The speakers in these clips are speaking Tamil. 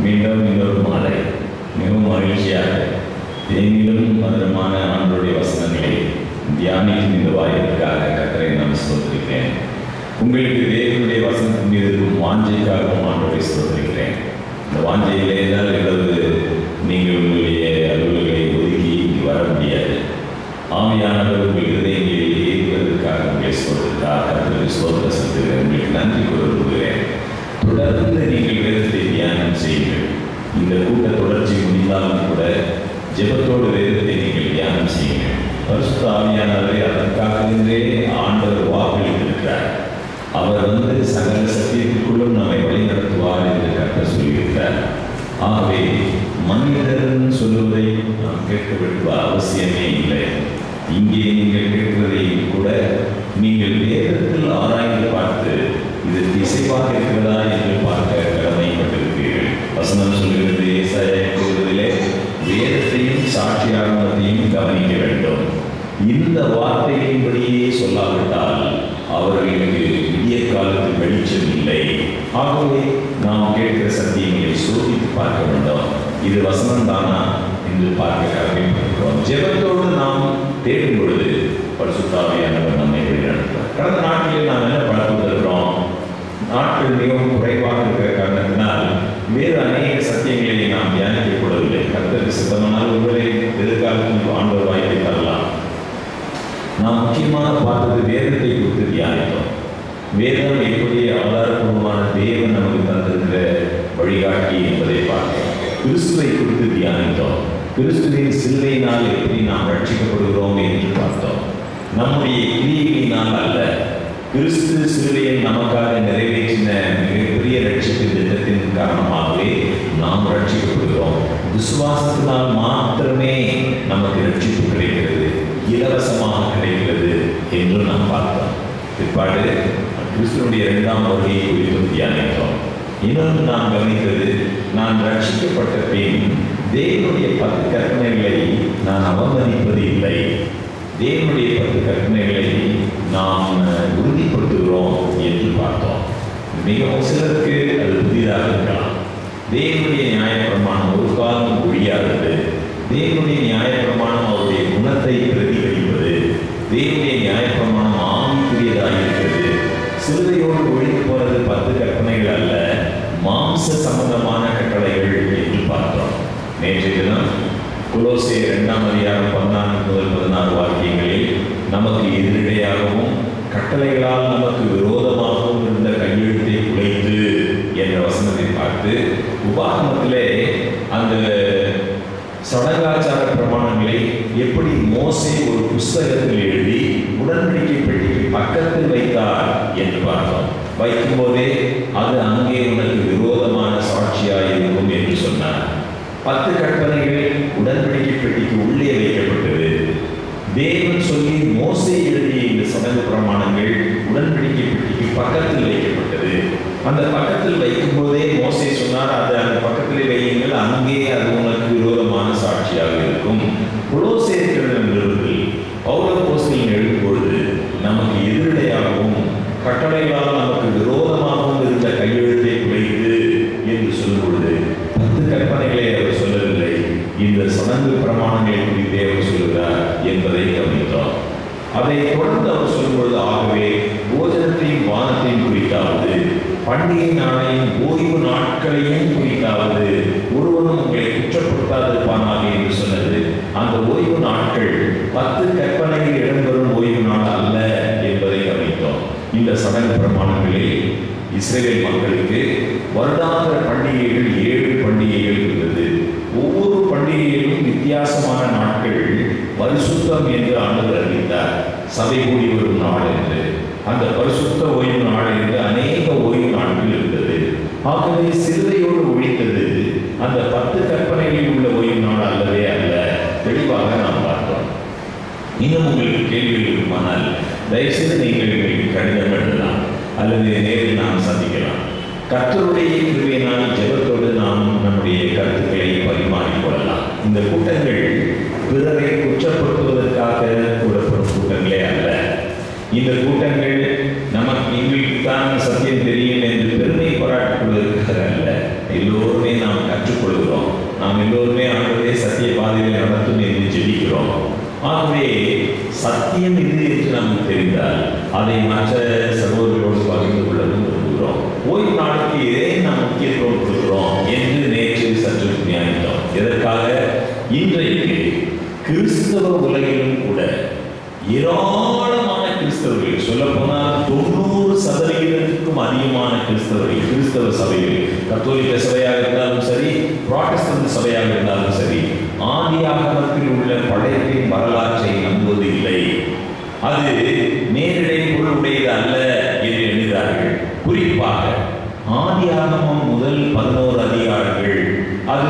மீண்டும் இன்னொரு மாலை மிகவும் மகிழ்ச்சியாக தேனிலும் மதுரமான ஆண்டவருடைய வசனங்களை தியானிக்கும் இந்த வாய்ப்பிற்காக கர்த்தரை நான் ஸ்தோத்திரிக்கிறேன். உங்களுக்கு தேவனுடைய வசனத்தின் மீது இருக்கும் வாஞ்சைக்காகவும் ஆண்டவரை ஸ்தோத்திரிக்கிறேன். இந்த வாஞ்சையிலே ஏதாவது நீங்கள் உங்களுடைய அலுவல்களை ஒதுக்கி வர முடியாது. ஆவியானவர் உங்கள் இருதயங்களில் ஏற்றுவதற்காக உங்களை ஸ்தோத்திரித்தார். கர்த்தருக்கு ஸ்தோத்திரம் செலுத்துகிறேன். உங்களுக்கு நன்றி கூறுகிறேன். தொடர்ந்து நீங்கள் வேதத்தை தியானம் செய்யுங்கள். இந்த கூட்ட தொடர்ச்சி முடிந்தாலும் கூட ஜெபத்தோடு வேதத்தை நீங்கள் தியானம் செய்யுங்கள். பரிசுத்த ஆவியானவரை அதற்காகவே ஆண்டவர் வாக்களித்திருக்கிறார். அவர் சகல சத்தியத்திற்குள்ளும் நம்மை வழிநடத்துவார் என்று கர்த்தர் சொல்லியிருக்கிறார். ஆகவே மனிதன் சொல்லுவதை நாம் கேட்க வேண்டிய அவசியமே இல்லை. இங்கே நீங்கள் கேட்கிறதை கூட நீங்கள் வேதத்தில் ஆராய்ந்து பார்த்து இது இசைவாக இருக்கிறதா என்று பார்க்க கடமைப்பட்டிருக்கிறீர்கள். வசனம் சொல்கிறது, ஏசாயா கூறுவதிலே வேதத்தையும் சாட்சியானதையும் கவனிக்க வேண்டும். இந்த வார்த்தைகளின்படியே சொல்லாவிட்டால் அவர்களுக்கு விடிய காலத்தில் வெளிச்சம் இல்லை. ஆகவே நாம் கேட்கிற சத்தியங்களை சோதித்து பார்க்க வேண்டும். இது வசனம் தானா என்று பார்க்க கடமைப்பட்டிருக்கிறோம். ஜெபத்தோடு நாம் தேடும் பொழுது பரிசுத்த ஆவியானவர் நம்மை வழிநடத்துவார். கடந்த நாட்களில் நாம் என்ன பார்த்துருக்கிறோம்? நாட்கள் மிகவும் குறைவாக இருக்கிற காரணத்தினால் வேறு அநேக சத்தியங்களை நாம் தியானிக்கப்படவில்லை. கர்த்தருக்கு சித்தமானால் உங்களை எதிர்காலத்தில் ஆண்டவர் வாய்ப்பை தரலாம். நாம் முக்கியமாக பார்த்தது வேதத்தை குறித்து தியானித்தோம். வேதம் எப்படி ஆதாரபூர்வமான தேவன் நமக்கு தந்திருக்கிற வழிகாட்டி என்பதை பார்த்தோம். கிறிஸ்துவை குறித்து தியானித்தோம். கிறிஸ்துவின் சிலுவையினால் எப்படி நாம் ரட்சிக்கப்படுகிறோம் என்று பார்த்தோம். நம்முடைய கிரியையினால் அல்ல, கிறிஸ்து சிலுவையை நமக்காக நிறைவேற்றின மிகப்பெரிய ரட்சிப்பு திட்டத்தின் காரணமாகவே நாம் ரட்சிக்கப்படுகிறோம். விசுவாசத்தினால் மாத்திரமே நமக்கு ரட்சிப்பு கிடைக்கிறது, இலவசமாக கிடைக்கிறது என்று நாம் பார்த்தோம். பிற்பாடு கிறிஸ்துவனுடைய 2ஆம் வருகையை குறித்து தியானித்தோம். இன்னொன்று நாம் கவனித்தது, நான் ரட்சிக்கப்பட்ட பின் தேவனுடைய 10 கற்பனைகளை நான் அவமதிப்பது இல்லை. தேவனுடைய 10 கற்பனைகளை நாம் உறுதிப்படுத்துகிறோம் என்று பார்த்தோம். மிகவும் சிலருக்கு அது புதிதாக இருக்கலாம். தேவனுடைய நியாயப்பிரமாணம் ஒரு காலம் ஒழியாதது. தேவனுடைய நியாயப்பிரமாணம் அவருடைய குணத்தை பிரதிபலிப்பது. தேவனுடைய நியாயப்பிரமாணம் ஆவிக்குரியதாக இருக்கிறது. சிலுவையோடு ஒழித்து போறது 10 கற்பனைகள் அல்ல, மாம்ச சம்பந்தமான கட்டளைகள் என்று பார்த்தோம். நேற்றைய தினம் கொலோசியர் 2ஆம் அதிகாரம் 14 முதல் 16 வாக்கியங்களில் நமக்கு எதிரிடையாகவும் கட்டளைகளால் நமக்கு விரோதமாகவும் இருந்த கையெழுத்தை குலைத்து என்ற வசனத்தை பார்த்து, உபாகமத்திலே அந்த சடங்காச்சார பிரமாணங்களை எப்படி மோசே ஒரு புஸ்தகத்தில் எழுதி உடன்படிக்கை பெட்டிக்கு பக்கத்தில் வைத்தார் என்று பார்த்தோம். வைக்கும் போதே அது அங்கே உனக்கு விரோதமான சாட்சியாக இருக்கும் என்று சொன்னார். 10 கற்பனைகள் உடன்படிக்கை பெட்டிக்கு உள்ளே வைக்கப்பட்டது. தேவன் சொல்லி மோசே எழுதிய இந்த சடங்கு பிரமாணங்கள் உடன்படிக்கை பெட்டிக்கு பக்கத்தில் வைக்கப்பட்டது. அந்த பக்கத்தில் வைக்கும் போதே மோசே சொன்னார், அது அந்த பக்கத்திலே வையுங்கள், அங்கே அது உனக்கு விரோதமான சாட்சியாக இருக்கும். கொலோசியர் நிறுவனத்தில் பவுலப்போஸ்தலன் எழுதும் பொழுது நமக்கு எதிரிடையாகவும் கட்டளைகளால் நமக்கு விரோதமாகவும் இருந்த கையெழுத்தை குலைத்து என்று சொல்லும் பொழுது 10 கற்பனைகளை அவர் சொல்லவில்லை, இந்த சடங்கு பிரமாணங்களை குறித்தே அவர் சொல்கிறார் என்பதை கவனித்தோம். அதை தொடர்ந்து அவர் சொல்லும்பொழுது, ஆகவே போஜனத்தையும் வானத்தையும் குறித்தாவது பண்டிகை நாளையும் ஓய்வு நாட்களையும் குறித்தாவது ஒருவனும் உங்களை குற்றப்படுத்தாதிருப்பானாக என்று சொன்னது. அந்த ஓய்வு நாட்கள் 10 கற்பனைகள் இடம்பெறும் ஓய்வு நாள் அல்ல என்பதை கவனித்தோம். இந்த சடங்கு பிரமாணங்களில் இஸ்ரவேல் மக்களுக்கு வருடாந்திர பண்டிகைகள் 7 பண்டிகைகள் இருந்தது. ஒவ்வொரு பண்டிகையிலும் வித்தியாசமான நாட்கள் பரிசுத்தம் என்று ஆண்டவர் அறிவித்தார். சபை கூடி வரும் நாள் என்று, அந்த பரிசுத்த ஓய்வு நாள் என்று அநேக ஓய்வு நாட்கள் இருந்தது. ஆகவே சிலுவையோடு ஒழித்தது அந்த 10 கற்பனைகளில் உள்ள ஓய்வு நாள் அல்லவே அல்ல. தெளிவாக நாம் பார்த்தோம். இன்னும் உங்களுக்கு கேள்விகள் இருக்குமானால் தயவுசெய்து நீங்கள் கடிதம் எழுதலாம் அல்லது நேரில் நாம் சந்திக்கலாம். கர்த்தருடைய கிருபையினால் ஜெபத்தோடு நாம் நம்முடைய கருத்துக்களை பரிமாறிக்கொள்ளலாம். இந்த கூட்டங்கள் பிறரை குற்றப்படுத்துவதற்காக கூடப்படும் கூட்டங்களே அல்ல. இந்த கூட்டங்கள் நமக்கு எங்களுக்கு தான் சத்தியம் தெரியும் என்று பெருமை பாராட்டுவதற்காக அல்ல. எல்லோருமே நாம் கற்றுக்கொள்கிறோம். நாம் எல்லோருமே ஆண்டவரே சத்திய பாதையில் நடத்தும் என்று ஜெபிக்கிறோம். ஆகவே சத்தியம் இது என்று நமக்கு தெரிந்தால் அதை மற்ற சகோதரர்களோடு பகிர்ந்து கொள்ள விரும்புகிறோம். ஓய்வு நாளுக்கு ஏன் நாம் முக்கியத்துவம் கொடுக்கிறோம் என்று நேற்று சற்று தியானித்தோம். எதற்காக? இன்றைக்கு கிறிஸ்தவ உலகிலும் கூட ஏராளமான கிறிஸ்தவர்கள், சொல்ல போனால் 90% அதிகமான கிறிஸ்தவர்கள் கிறிஸ்தவ சபைகள், கத்தோலிக்க சபையாக இருந்தாலும் சரி, புராட்டஸ்டன்ட் சபையாக இருந்தாலும் சரி, ஆதியாகமத்தில் உள்ள படைப்பின் வரலாற்றை நம்புவதில்லை. அது நேரடி பொருளுடையது அல்ல என்று எண்ணுகிறார்கள். குறிப்பாக ஆதியாகமம் முதல் 11 அதிகாரங்கள் அது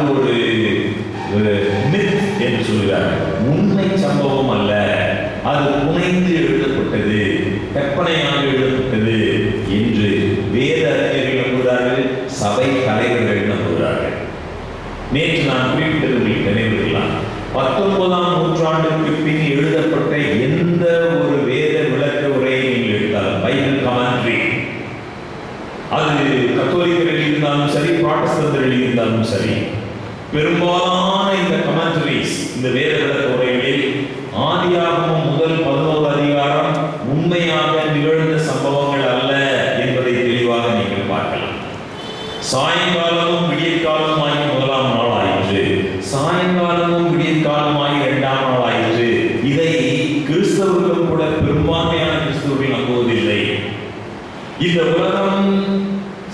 ஒரு மித் என்று சொல்கிறார்கள். உண்மை சம்பவம் அல்ல, அது புனைந்து எழுதப்பட்டது, கற்பனையாக எழுதப்பட்டது என்று வேத அறிஞர்கள் நம்புகிறார்கள், சபை தலைவர்கள் நம்புகிறார்கள். நேற்று நான் குறிப்பிட்டது உங்களுக்கு நினைவுகளாம். 19ஆம் நூற்றாண்டுக்கு பின் எழுதப்பட்ட எந்த ஒரு வேத விளக்க உரையை நீங்கள் எடுத்தாலும், பைபிள் கமெண்ட்ரி, அது கத்தோலிக்கர்கள் இருந்தாலும் சரி, புராட்டஸ்டன்ட்கள் இருந்தாலும் சரி, பெரும்பாலான இந்த கமெண்ட்ரிஸ், இந்த வேத விளக்க உரைகளில் ஆதியாகமம் முதல் 11 அதிகாரம் உண்மையாக நிகழ்ந்த சம்பவங்கள் அல்ல என்பதை தெளிவாக நீங்கள் பார்க்கலாம். சாயங்காலமும் விடியற்காலமாகி 1ஆம் நாள் ஆயிற்று, சாயங்காலமும் விடியற்காலமாகி 2ஆம் நாள் ஆயிற்று. இதை கிறிஸ்தவர்களும் கூட பெரும்பான்மையான கிறிஸ்தவர்கள் நம்புவதில்லை. இந்த உலகம்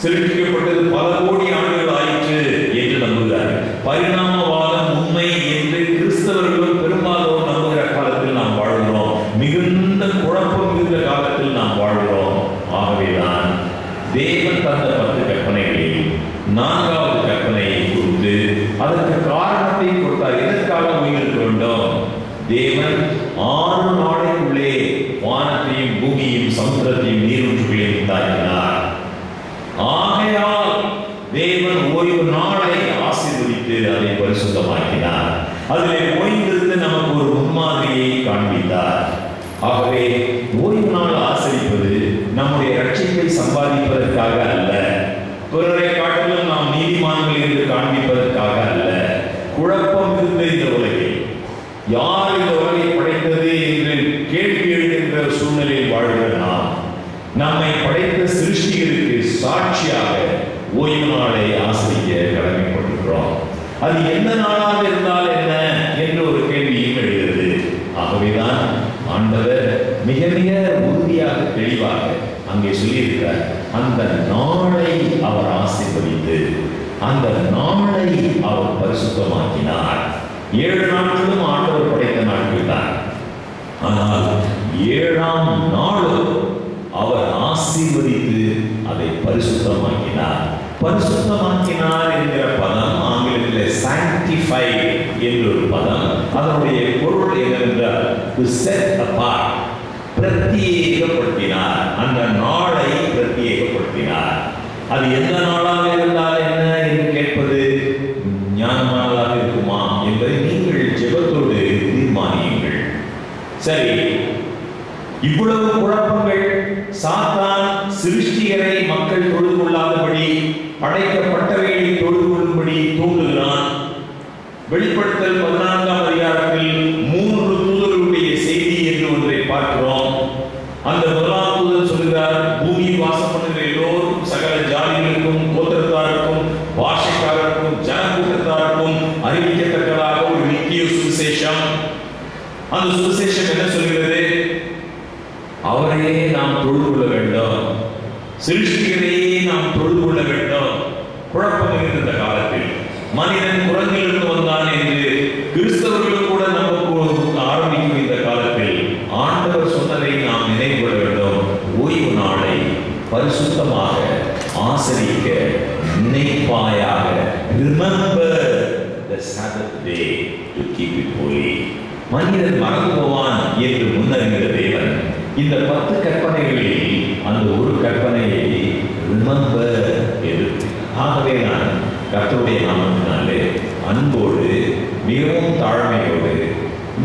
சிருஷ்டிக்கப்பட்டது பல கோடி ஆண்டுகள் ஆயிற்று என்று நம்புகிறார்கள். பரிணாமவாதம் உண்மை என்று கிறிஸ்தவர்களும் பெரும்பாலும் நம்புகிற காலத்தில் நாம் வாழ்கிறோம். மிகுந்த குழப்பம் மிகுந்த காலத்தில் நாம் வாழ்கிறோம். ஆகவேதான் தேவன் தந்த 10 கற்பனைகளில் 4வது கற்பனையை கொடுத்து அதற்கு காரணத்தை கொடுத்தார். எதற்காக உயிர்க்க வேண்டும்? தேவன் 6 நாளைக்குள்ளே வானத்தையும் பூமியையும் சமுத்திரத்தையும் நீரூற்றுகளையும் உண்டாக்கினார். ஆகையால் தேவன் ஓய்வு நாளை ஆசீர்வதித்து அதை பரிசுத்தமாக்கினார். அதிலே ஓய்ந்திருந்து நமக்கு ஒரு முன்மாதிரியை காண்பித்தார். ஆகவே ஓய்வு நாள் ஆசரிப்பது நம்முடைய ரட்சிப்பை சம்பாதிப்பதற்காக அல்ல, பிறரை காட்டிலும் நாம் நீதிமான்கள் என்று காண்பிப்பதற்காக அல்ல. குழப்பம் இருந்த இந்த உலகில் யார் இந்த உலகை படைத்தது என்று கேள்வி எழுகின்ற சூழ்நிலையில் வாழ்கிற நாம் நம்மை படைத்த சிருஷ்டிகளுக்கு சாட்சியாக ஓய்வு நாளை ஆசரிக்க கடமைப்பட்டிருக்கிறோம். அது எந்த நாளாக இருந்தால் என்ன என்று ஒரு கேள்வியும் எழுகிறது. ஆகவேதான் ஆண்டவர் மிக மிக உறுதியாக தெளிவாக அங்கே சொல்லியிருக்கிறார். அந்த நாளை அவர் ஆசீர்வதித்து அந்த நாளை அவர் பரிசுத்தமாக்கினார். 7 நாட்களும் ஆண்டவர் படைத்த நாட்கள் தான். ஆனால் 7ஆம் நாளும் அவர் ஆசீர்வதித்து அதை பரிசுத்தமாக்கினார். பரிசுத்தமாக்கினார் என்கிற பதம் ஆங்கிலத்தில் sanctify என்ற ஒரு பதம். அதனுடைய பொருள் என்னவென்றால் to set apart, பிரத்யேகப்படுத்தினார். அந்த நாளை பிரத்யேகப்படுத்தினார். அது எந்த நாளாக இருந்தால் என்ன என்று கேட்பது ஞானமானதாக இருக்குமா என்பதை நீங்கள் ஜெபத்தோடு தீர்மானியுங்கள். சரி, இவ்வளவு குழப்பங்கள், சாத்தான் சிருஷ்டிகரை மக்கள் தொழுது கொள்ளாதபடி படைக்கப்பட்டவைகளை தொழுது கொள்ளும்படி தூண்டுகிறான். வெளிப்படுத்தல் 14ஆம் அதிகாரத்தில் 3 தூதர்களுடைய செய்தி என்று ஒன்றை பார்க்கிறோம். அந்த முதலாம் தூதர் சொல்கிறார், பூமியில் வாசம் பண்ணுகிற எல்லோருக்கும், சகல ஜாதிகளுக்கும், கோத்திரத்தாருக்கும், பாஷைக்காரருக்கும், ஜனக்கூட்டத்தாருக்கும் அறிவிக்கத்தக்கதாக ஒரு நித்திய சுவிசேஷம். அந்த சுவிசேஷம் என்ன சொல்கிறது? அவரையே நாம் தொழுது கொள்ள வேண்டும், சிருஷ்டிகரையே நாம் தொழுது கொள்ள வேண்டும். குழப்பம் இருந்த காலத்தில் மனிதன் குரங்கிலிருந்து வந்தான் என்று கிறிஸ்தவர்களும் கூட நமக்கு ஆரம்பிக்கும் இந்த காலத்தில் ஆண்டவர் சொன்னதை நாம் நினைவு கொள்ள வேண்டும். ஓய்வு நாளை பரிசுத்தமாக ஆசரிக்க நினைப்பாயாக. Remember the Sabbath day to keep it holy. மனிதன் மறந்து போவான் என்று முன்னறிந்த தேவன் இந்த 10 கற்பனைகளில் அந்த ஒரு கற்பனையை ரிமெம்பர் எடுத்து, ஆகவே நான் கர்த்தருடைய நாமத்தினாலே அன்போடு மிகவும் தாழ்மையோடு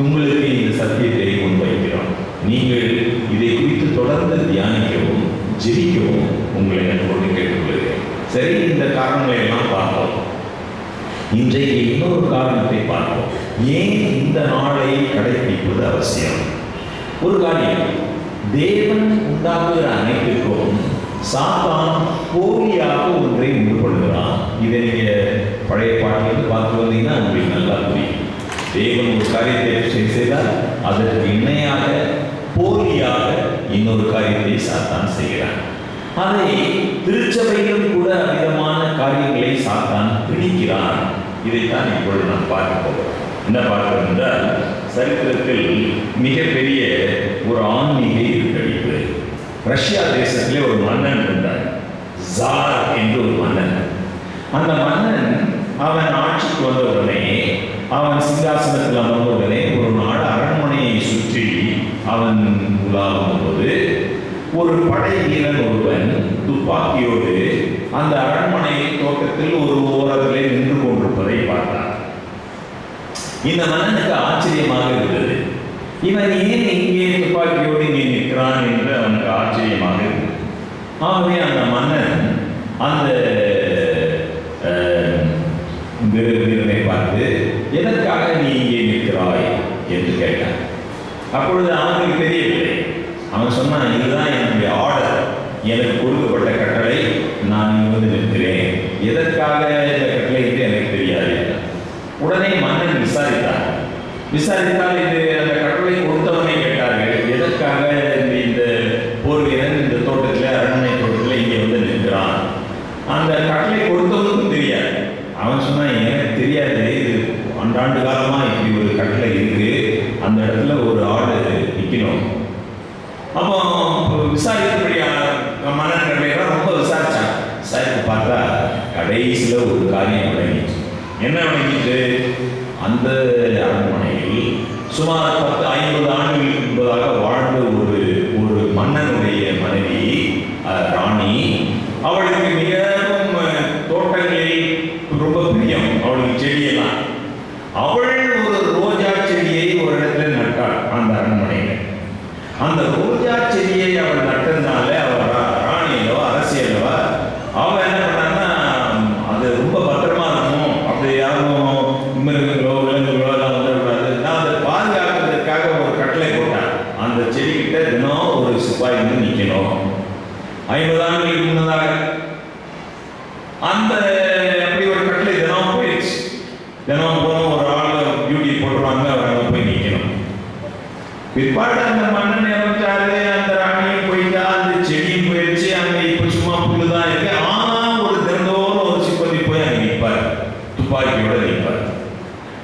உங்களுக்கு இந்த சத்தியத்தை முன்வைக்கிறோம். நீங்கள் இதை குறித்து தொடர்ந்து தியானிக்கவும் ஜெபிக்கவும் உங்களை நான் கேட்டுக்கொள்கிறேன். சரி, இந்த காரணங்களை எல்லாம் இன்றைக்கு இன்னொரு காரணத்தை பார்ப்போம். ஏன் இந்த நாளை கடைபிடிப்பது அவசியம்? ஒரு காரியம், தேவன் உண்டாக்குகிற அனைத்துக்கும் சாத்தான் போலியாக ஒன்றை உண்டு கொள்கிறான். இதை நீங்க பழைய பாட்டிலிருந்து பார்த்து வந்தீங்கன்னா உங்களுக்கு நல்லா புரியும். தேவன் ஒரு காரியத்தை செய்தால் அதற்கு இணையாக போலியாக இன்னொரு காரியத்தை சாத்தான் செய்கிறான். அதை திருச்சபையிலும் கூட விதமான காரியங்களை சாத்தான் திணிக்கிறான். இதைத்தான் இப்பொழுது நாம் பார்க்க போகிறோம். என்ன பார்க்கிறோம் என்றால், சரித்திரத்தில் மிகப்பெரிய ஒரு ஆன்மீக இருக்கடிப்பு. ரஷ்யா தேசத்திலே ஒரு மன்னன் இருந்தார், ஜார் என்று ஒரு மன்னன். அந்த மன்னன் அவன் ஆட்சிக்கு வந்த உடனே, அவன் சிங்காசனத்தில் அமர்ந்த உடனே ஒரு நாள் அரண்மனையை சுற்றி அவன் உலாவும் போது ஒரு படை வீரன் ஒருவன் துப்பாக்கியோடு அந்த அரண்மனை தோட்டத்தில் ஒரு ஓரத்திலே நின்று கொண்டிருப்பதை பார்த்தார். இந்த மன்னனுக்கு ஆச்சரியமாக இருந்தது. இவன் ஏன் இங்கே துப்பாக்கியோடு இங்கே நிற்கிறான் என்று அவனுக்கு ஆச்சரியமாக இருந்தது. ஆகவே அந்த மன்னன் அந்த வீரனை பார்த்து, எதற்காக நீ இங்கே நிற்கிறாய் என்று கேட்டான். அப்பொழுது அவனுக்கு தெரியவில்லை. அவன் சொன்னான், இதுதான் என்னுடைய ஆர்டர், எனக்கு கொடுக்கப்பட்ட கட்டளை, நான் இங்கு வந்து நிற்கிறேன், எதற்காக இந்த கட்டளை என்று எனக்கு தெரியாது. உடனே மன்னன் விசாரித்தார். விசாரித்தால் இது அந்த கட்டளை கொடுத்தவனை கேட்டார்கள், எதற்காக இந்த போர் வீரன் இந்த தோட்டத்தில் அரண்மனை தோட்டத்தில் இங்கே வந்து நிற்கிறான். அந்த கட்டளை கொடுத்தவனுக்கும் தெரியாது. அவன் சொன்னான், எனக்கு தெரியாது, இது ஆண்டாண்டு காலமா இப்படி ஒரு கட்டளை இருக்கு, அந்த இடத்துல ஒரு ஆடு நிற்கணும். அப்போ விசாரித்தபடி மன்னன் ரொம்ப விசாரிச்சான். விசாரித்து பார்த்தா கடைசியில் ஒரு காரியம் விளங்கிச்சு. என்ன விளங்கிச்சு? அந்த அரண்மனையில் சுமார் 50 ஆண்டுகளுக்கு முன்பதாக வாழ்ந்த ஒரு மன்னனுடைய மனைவி ராணி. அவளுக்கு மிகவும் தோட்டங்களில் ரொம்ப பிரியம், அவளுக்கு செடியெல்லாம். அவள் ஒரு ரோஜா செடியை ஒரு இடத்துல நட்டாள் அந்த அரண்மனையில். அந்த ரோஜா செடியை அவள் நட்டதுனால அவள் ராணி அல்லவா, அரசி அல்லவா, அவள் என்ன பண்ணான்னா, அது ரொம்ப பத்திரமா இருக்கணும், அப்படி யாரும் மிருகங்களோ விலங்குகளோ எல்லாம் வந்துடக்கூடாது, நான் அதை பாதுகாக்கிறதுக்காக ஒரு கட்டளை போட்டான். அந்த செடிக்கிட்ட தினம் ஒரு சிப்பாய் வந்து நிற்கணும். 50 ஆண்டுகளுக்கு முன்னதாக அந்த அப்படி ஒரு கட்டளை தினம் போயிடுச்சு. தினம் போனோம், ஒரு ஆள் டியூட்டி போட்டுருவாங்க, அவங்க போய் நிற்கணும். பிற்பாடு அந்த மன்னன் இறந்துட்டாரு, அந்த ராணியும் போயிட்டா, அந்த செடியும் போயிடுச்சு, அங்க இப்ப சும்மா புல்லுதான் இருக்கு. ஆனா ஒரு தினந்தோறும் ஒரு சிப்பந்தி போய் அங்க நிற்பார், துப்பாக்கியோட நிற்பார்.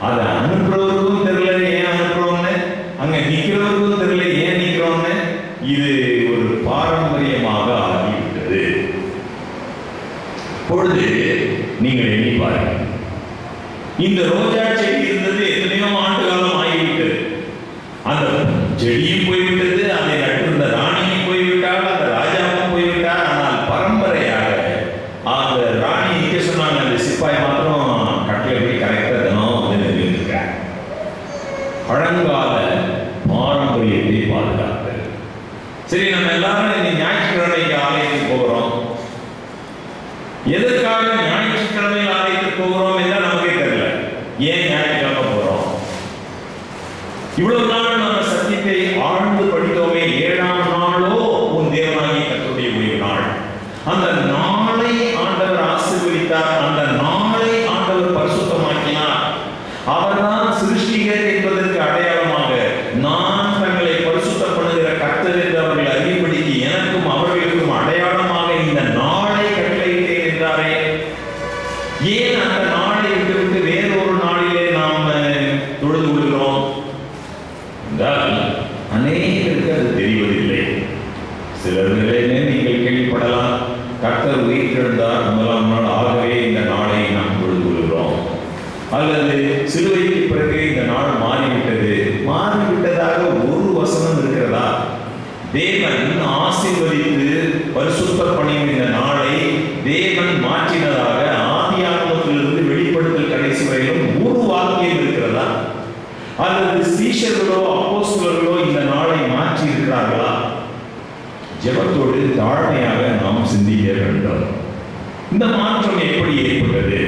அதை அனுப்புறவருக்கும் தெரியல ஏன் அனுப்புறோம்னு, அங்க நிக்கிறவருக்கும் தெரியல ஏன் நிக்கிறோம்னு. இது ஒரு பாரம்பரியமாக ஆகிவிட்டது. பொழுது நீங்கள் எண்ணி பாருங்கள், இந்த ரோஜா செடி இருந்தது எத்தனையோ ஆண்டு காலம் ஆகிவிட்டது. அந்த செடியும் போய்விட்டது, அதை நட்டிருந்த ராணியும் போய்விட்டால், அந்த ராஜாவும் போய்விட்டார். ஆனால் பரம்பரையாக அந்த ராணி நிற்க சொன்னாங்க, அந்த சிப்பாய் மாத்திரம் கட்டளை போய் கரெக்டாக தினம் வந்து நிறுத்திருக்கார். பழங்கால பாரம்பரியத்தை பாதுகாத்தல். சரி, நம்ம எல்லாரும் இந்த ஞாயிற்றுக்கிழமைக்கு ஆலயத்துக்கு போகிறோம். எதற்காக ஞாயிற்றுக்கிழமை ஆலயத்துக்கு போகிறோம் என்றால் நமக்கே தெரியல. ஏன் ஞாயிற்றுக்கிழமை போகிறோம்? இவ்வளவு நாள் நம்ம சத்தியத்தை ஆழ்ந்து படித்தோமே. 7ஆம் நாளோ உன் தேவனாகிய கர்த்தருடைய ஓய்வு நாள். அந்த நாளை ஆண்டவர் ஆசீர்வதித்தார். அந்த நாளை ஆண்டவர் பரிசுத்தமாக்கினார். அவர்தான் சிருஷ்டிகர் என்பதற்கு அடையாளமாக, நான் தங்களை பரிசுத்தம் பண்ணுகிற கர்த்தர் என்று அவர்கள் அறியும்படிக்கு எனக்கும் அவர்களுக்கும் அடையாளமாக இந்த நாளை கட்டளையிட்டேன் என்றாரே. ஏன் அந்த நாளை விட்டு வேறொரு நாளிலே நாம் தொழுது கொள்கிறோம் என்றால், அநேகருக்கு அது தெரிவதில்லை. சிலர்களே நீங்கள் கேள்விப்படலாம், கர்த்தர் உயிர்த்தெழுந்தார் 1ஆம் நாள், ஆகவே இந்த நாளை நாம் தொழுது கொள்கிறோம். அல்லது சிலுவைக்கு பிறகு இந்த நாள் மாறிவிட்டது. மாறிவிட்டதாக ஒரு வசனம் இருக்கிறதா? தேவன் ஆசீர்வதித்து பரிசுத்த பண்ணியும் இந்த நாளை தேவன் மாற்றினதாக ஆதியாகமத்திலிருந்து வெளிப்படுத்தல் கடைசி வரையிலும் ஒரு வாக்கியம் இருக்கிறதா? அல்லது சீஷர்களோ அப்போஸ்தலர்களோ இந்த நாளை மாற்றி இருக்கிறார்களா? ஜெபத்தோடு தாழ்மையாக நாம் சிந்திக்க வேண்டும். இந்த மாற்றம் எப்படி ஏற்பட்டது?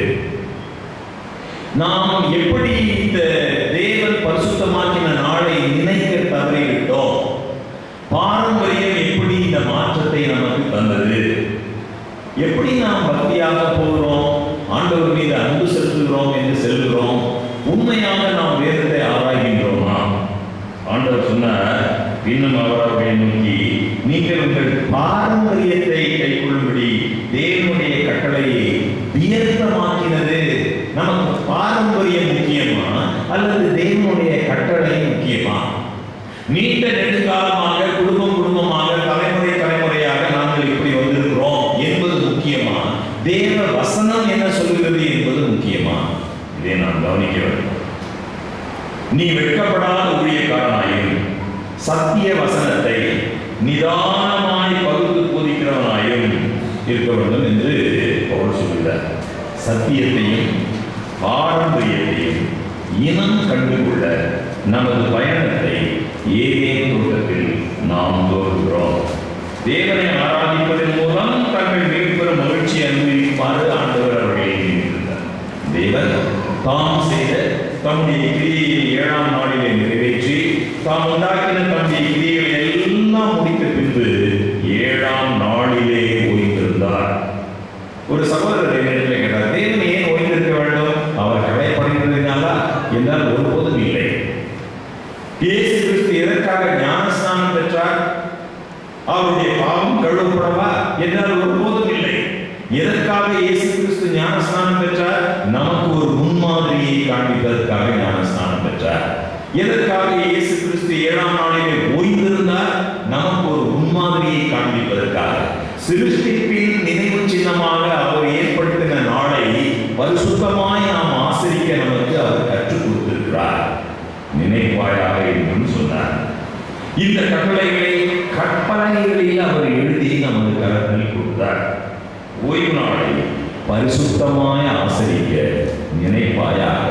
நாம் எப்படி இந்த தேவன் பரிசுத்தமாக்கின நாளை நினைக்க தவறிவிட்டோம்? பாரம்பரியம் எப்படி இந்த மாற்றத்தை நமக்கு தந்தது? எப்படி நாம் பக்தியாக போகிறோம், ஆண்டவர் மீது அன்பு செலுத்துகிறோம் என்று செல்கிறோம்? உண்மையாக நாம் வேதத்தை ஆராய்கின்றோமா? ஆண்டவர் சொன்னார், இன்னும் அவரை நோக்கி, நீங்கள் உங்கள் பாரம்பரியத்தை கைக்கொள்ளும்படி தேவனுடைய கட்டளையை வியர்த்தமாக்கினது. நமக்கு பாரம்பரியம் முக்கியமா அல்லது தேவனுடைய கட்டளை முக்கியமா? நீண்ட நெடுங்காலமாக குடும்பமாக தலைமுறை தலைமுறையாக நாங்கள் இப்படி வந்திருக்கிறோம் என்பது முக்கியமா? தேவ வசனம் என்ன சொல்கிறது என்பது முக்கியமா? இதை நாம் கவனிக்க வேண்டும். நீ வெட்கப்படாத ஊழியக்காரனாயும் சத்திய வசனத்தை நிதானமாய் பகுத்து போதிக்கிறவனாயும் இருக்க வேண்டும் என்று பவுல் சொல்கிறார். சத்தியத்தையும் பாரம்பரியத்தையும் இனம் கண்டுகொள்ள நமது பயணத்தை ஏதேன் தோட்டத்தில் நாம் தோற்றுகிறோம். தேவனை ஆராதிப்பதன் மூலம் தங்கள் மிகப்பெரும் மகிழ்ச்சி அனுபவிக்குமாறு ஆண்டவர் அவர்களை நியமித்திருந்தார். தேவன் தாம் செய்த தம்முடைய கிரியையை 7ஆம் நாளிலே நிறைவேற்றி தாம் உண்டாக்கின தம்முடைய கிரியைகளை எல்லாம் முடித்த பின்பு 7ஆம் நாளிலே ஓய்ந்திருந்தார். ஒரு சகோதரர் என்னிடத்தில் கேட்டார், தேவன் ஏன் ஓய்ந்திருக்க வேண்டும்? அவர் கடைப்படுகிறதுனால என்றால் ஒருபோதும் இல்லை. இயேசு கிறிஸ்து எதற்காக ஞானஸ்நானம் பெற்றார்? அவருடைய பாவம் கழுவப்படவா என்றால் ஒருபோதும் இல்லை. எதற்காக இயேசு கிறிஸ்து ஞானஸ்நானம் பெற்றார்? நமக்கு ஒரு முன்மாதிரியை காண்பிப்பதற்காக ஞானஸ்நானம் பெற்றார். எதற்காக இயேசு கிறிஸ்து 7ஆம் நாளிலே ஓய்ந்திருந்தார்? நமக்கு ஒரு முன்மாதிரியை காண்பிப்பதற்காக. சிருஷ்டிப்பின் நினைவு சின்னமாக அவர் ஏற்படுத்தின நாளை பரிசுத்தமாய் நாம் ஆசரிக்க நமக்கு அவர் கற்றுக் கொடுத்திருக்கிறார். நினைவாயாக என்று சொன்னார். இந்த கட்டளைகளை கற்பனைகளில் அவர் எழுதி நமது கரத்தில் கொடுத்தார். ஓய்வு நாளை பரிசுத்தமாய் ஆசரிக்க நினைப்பாயாக.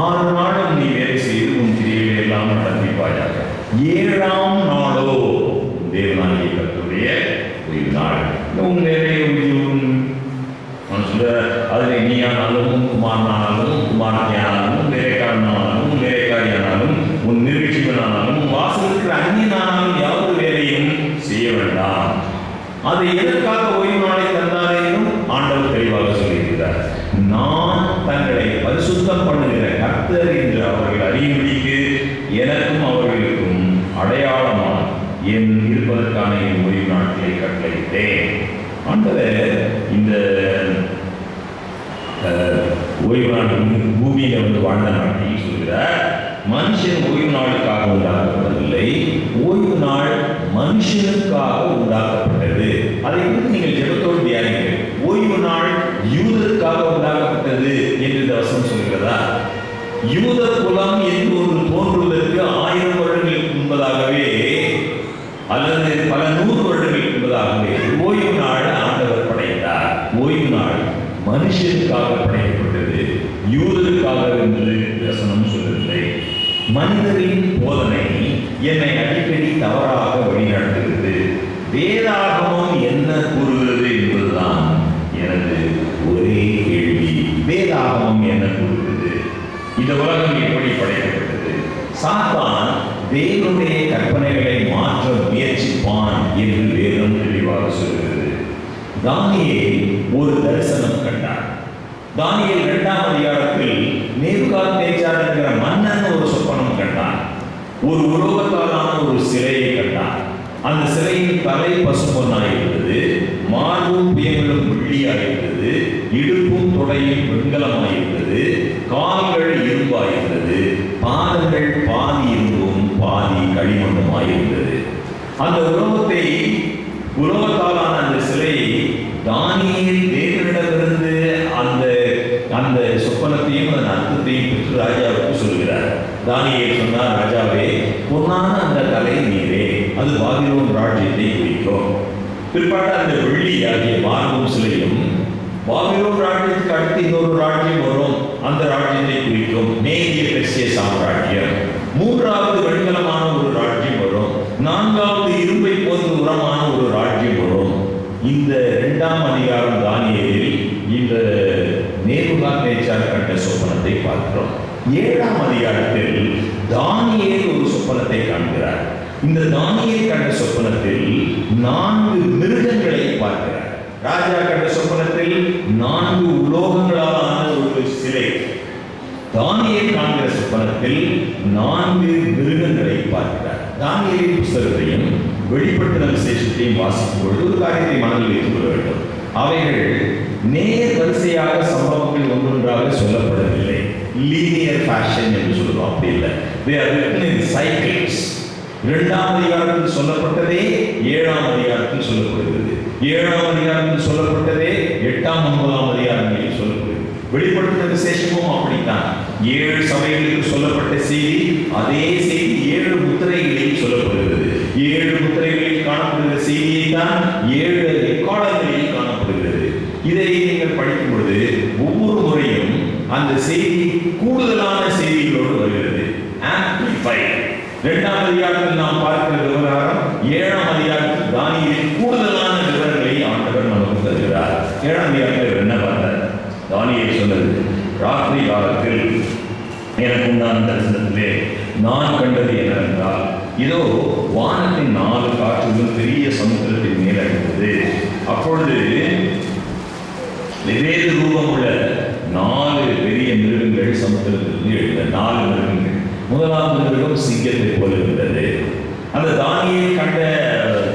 6 நாளும் நீ வேலை செய்து உன் கிரியைகளை எல்லாம் நடத்திப்பாயாக. 7ஆம் நாளோ தேவனாகிய கர்த்தருடைய ஓய்வு நாள். உன் வேலையை அதில் நீயானாலும் குமாரனானாலும் குமாரத்தியானாலும் வேலைக்காரனானாலும் வேலைக்காரியானாலும் உன் நிர்வீட்சிகளானாலும் வாசலுக்கு அந்நியனானாலும் யாவது வேலையும் செய்ய வேண்டாம். அதை எதற்காக ஓய்வு நாளை தந்தார் என்றும் ஆண்டவர் தெளிவாக சொல்லியிருக்கிறார். நான் தங்களை பரிசுத்தம் பண்ணுகிற கர்த்தர் என்று அவர்கள் அறியும்படிக்கு எனக்கும் அவர்களுக்கும் அடையாளமாக என் இருப்பதற்கான என் ஓய்வு நாட்களை கட்டளையிட்டேன். ஆண்டவர் இந்த ஓய்வு நாள் பூமியில வாழ்ந்த நாட்டில் சொல்கிறார், மனுஷன் ஓய்வு நாளுக்காக உண்டாக்கப்படவில்லை, ஓய்வு நாள் மனுஷனுக்காக உண்டாக்கப்பட்டது. அதை நீங்கள் ஜெபத்தோடு தியானிங்கள். ஓய்வு நாள் யூதருக்காக உண்டாக்கப்பட்டது என்று இந்த வசனம் சொல்கிறதா? யூத குலம் என்று ஒரு தோன்றுவதற்கு 1000 வருடங்களுக்கு முன்பதாகவே அல்லது பல 100 வருடங்களுக்கு முன்பதாகவே ஓய்வு நாள் ஆண்டவர் படைத்தார். ஓய்வு நாள் மனுஷனுக்காக படைக்கப்பட்டது, யூதருக்காக என்று வசனம் சொல்லவில்லை. மனிதரின் போதனை என்னை அடிக்கடி தவறாக வழிநடத்துகிறது. வேதாகமம் என்ன கூறுகிறது என்பதுதான் எனது ஒரே கேள்வி. வேதாகமம் என்ன கூறுகிறது? இந்த உலகம் எப்படி படைக்கப்பட்டது? சாத்தான் தேவனுடைய கற்பனைகளை மாற்ற முயற்சிப்பான் என்று வேதம் தெளிவாக சொல்கிறது. தானியேல் ஒரு தரிசனம் கண்டார். தானியேல் 2ஆம் அதிகாரத்தில் நேபுகாத்நேச்சார் என்கிற மன்னன் ஒரு சொப்பனம் கண்டார். ஒரு உலோகத்தாலான ஒரு சிலையை கண்டார். அந்த சிலையின் தலை பசும்பொன்னாயிருந்தது, மார்பும் புயங்களும் வெள்ளியாயிருந்தது, இடுப்பும் தொடையும் வெண்கலமாயிருந்தது, கால்கள் இரும்பாயிருந்தது, பாதங்கள் பாதி இரும்பும் பாதி களிமண்ணுமாயிருந்தது. அந்த உலோகத்தாலான அந்த சிலையை தானியேல் தேவனிடமிருந்து அந்த சொப்பனத்தையும் அதன் அர்த்தத்தையும் பெற்று ராஜாவுக்கு சொல்கிறார். தானியேல் சொன்னார், ராஜாவே, பொன்னான அந்த தலை நீரே, அது பாபிலோன் ராஜ்யத்தை குறிக்கும். பிற்பாடு அந்த வெள்ளி ஆகிய மார்பும் சிலையும் பாபிலோன் ராஜ்யத்துக்கு அடுத்து இன்னொரு ராஜ்யம் வரும், அந்த ராஜ்யத்தை குறிக்கும். மேதிய பெர்சிய சாம்ராஜ்யம். 3வது வெண்கலமான ஒரு ராஜ்யம் வரும். 4வது இரும்பை போன்ற உரமான ஒரு ராஜ்யம் வரும். இந்த 2ஆம் அதிகாரம் தானியேலில் இந்த நேபுகாத்நேச்சார் நேபுகாத்நேச்சார் கண்ட சொப்பனத்தை பார்க்கிறோம். 7ஆம் அதிகாரத்தில் தானியேல் ஒரு சொப்பனத்தை காண்கிறார். இந்த தானியேல் கண்ட சொப்பனத்தில் 4 மிருகங்களை பார்க்கிறார். ராஜா கண்ட சொப்பனத்தில் 4 உலோகங்களான ஒரு சிலை. தானியேல் காண்கிற சொப்பனத்தில் 4 மிருகங்களை பார்க்கிறார். தானியேலின் புத்தகத்தையும் வெளிப்படுத்தின விசேஷத்தையும் வாசிக்கும் பொழுது ஒரு காரியத்தை மனதில் வைத்துக் கொள்ள வேண்டும். அவைகள் நேர் வரிசையாக சம்பவங்கள் ஒன்றொன்றாக சொல்லப்படவில்லை. லீனியர் ஃபேஷன் என்று சொல்லுவோம், அப்படி இல்லை. They are written in cycles. 2ஆம் அதிகாரத்தில் சொல்லப்பட்டதே 7ஆம் அதிகாரத்தில் சொல்லப்படுகிறது. 7ஆம் அதிகாரத்தில் சொல்லப்பட்டதே 8ஆம் 9ஆம் அதிகாரங்களில் சொல்லப்படுகிறது. வெளிப்படுத்தின விசேஷமும் அப்படித்தான். 7 சபைகளுக்கு சொல்லப்பட்ட செய்தி அதே செய்தி 7 முத்திரைகளில் சொல்லப்படுகிறது. 7 முத்திரைகளில் காணப்படுகிற செய்தியை தான் 7 ரெக்கார்டங்களில் காணப்படுகிறது. இதை நீங்கள் படிக்கும் பொழுது ஒவ்வொரு முறையும் அந்த செய்தி கூடுதலான செய்திகளோடு வருகிறது. ஆம்பிளிஃபைட். 2ஆம் அதிகாரத்தில் நாம் பார்க்கிற விவகாரம் 7ஆம் அதிகாரத்தில் தானியேலின் கூடுதலான விவரங்களை ஆண்டவர் நமக்கு தருகிறார். 7ஆம் அதிகாரத்தில் என்ன பார்த்தார்? தானியேல் சொன்னது, ராத்திரி காலத்தில் எனக்கு உண்டான தரிசனத்திலே நான் கண்டது என்னவென்றால், இதோ வானத்தின் 4 காற்றுகளும் பெரிய சமுத்திரத்தின் மேல் அடித்தது. அப்பொழுது வெவ்வேறு ரூபம் உள்ள 4 பெரிய மிருகங்கள் சமுத்திரத்திலிருந்து எழுந்த 4 மிருகங்கள். முதலாவது மிருகம் சிங்கத்தை போல இருந்தது. அந்த தானியேல் கண்ட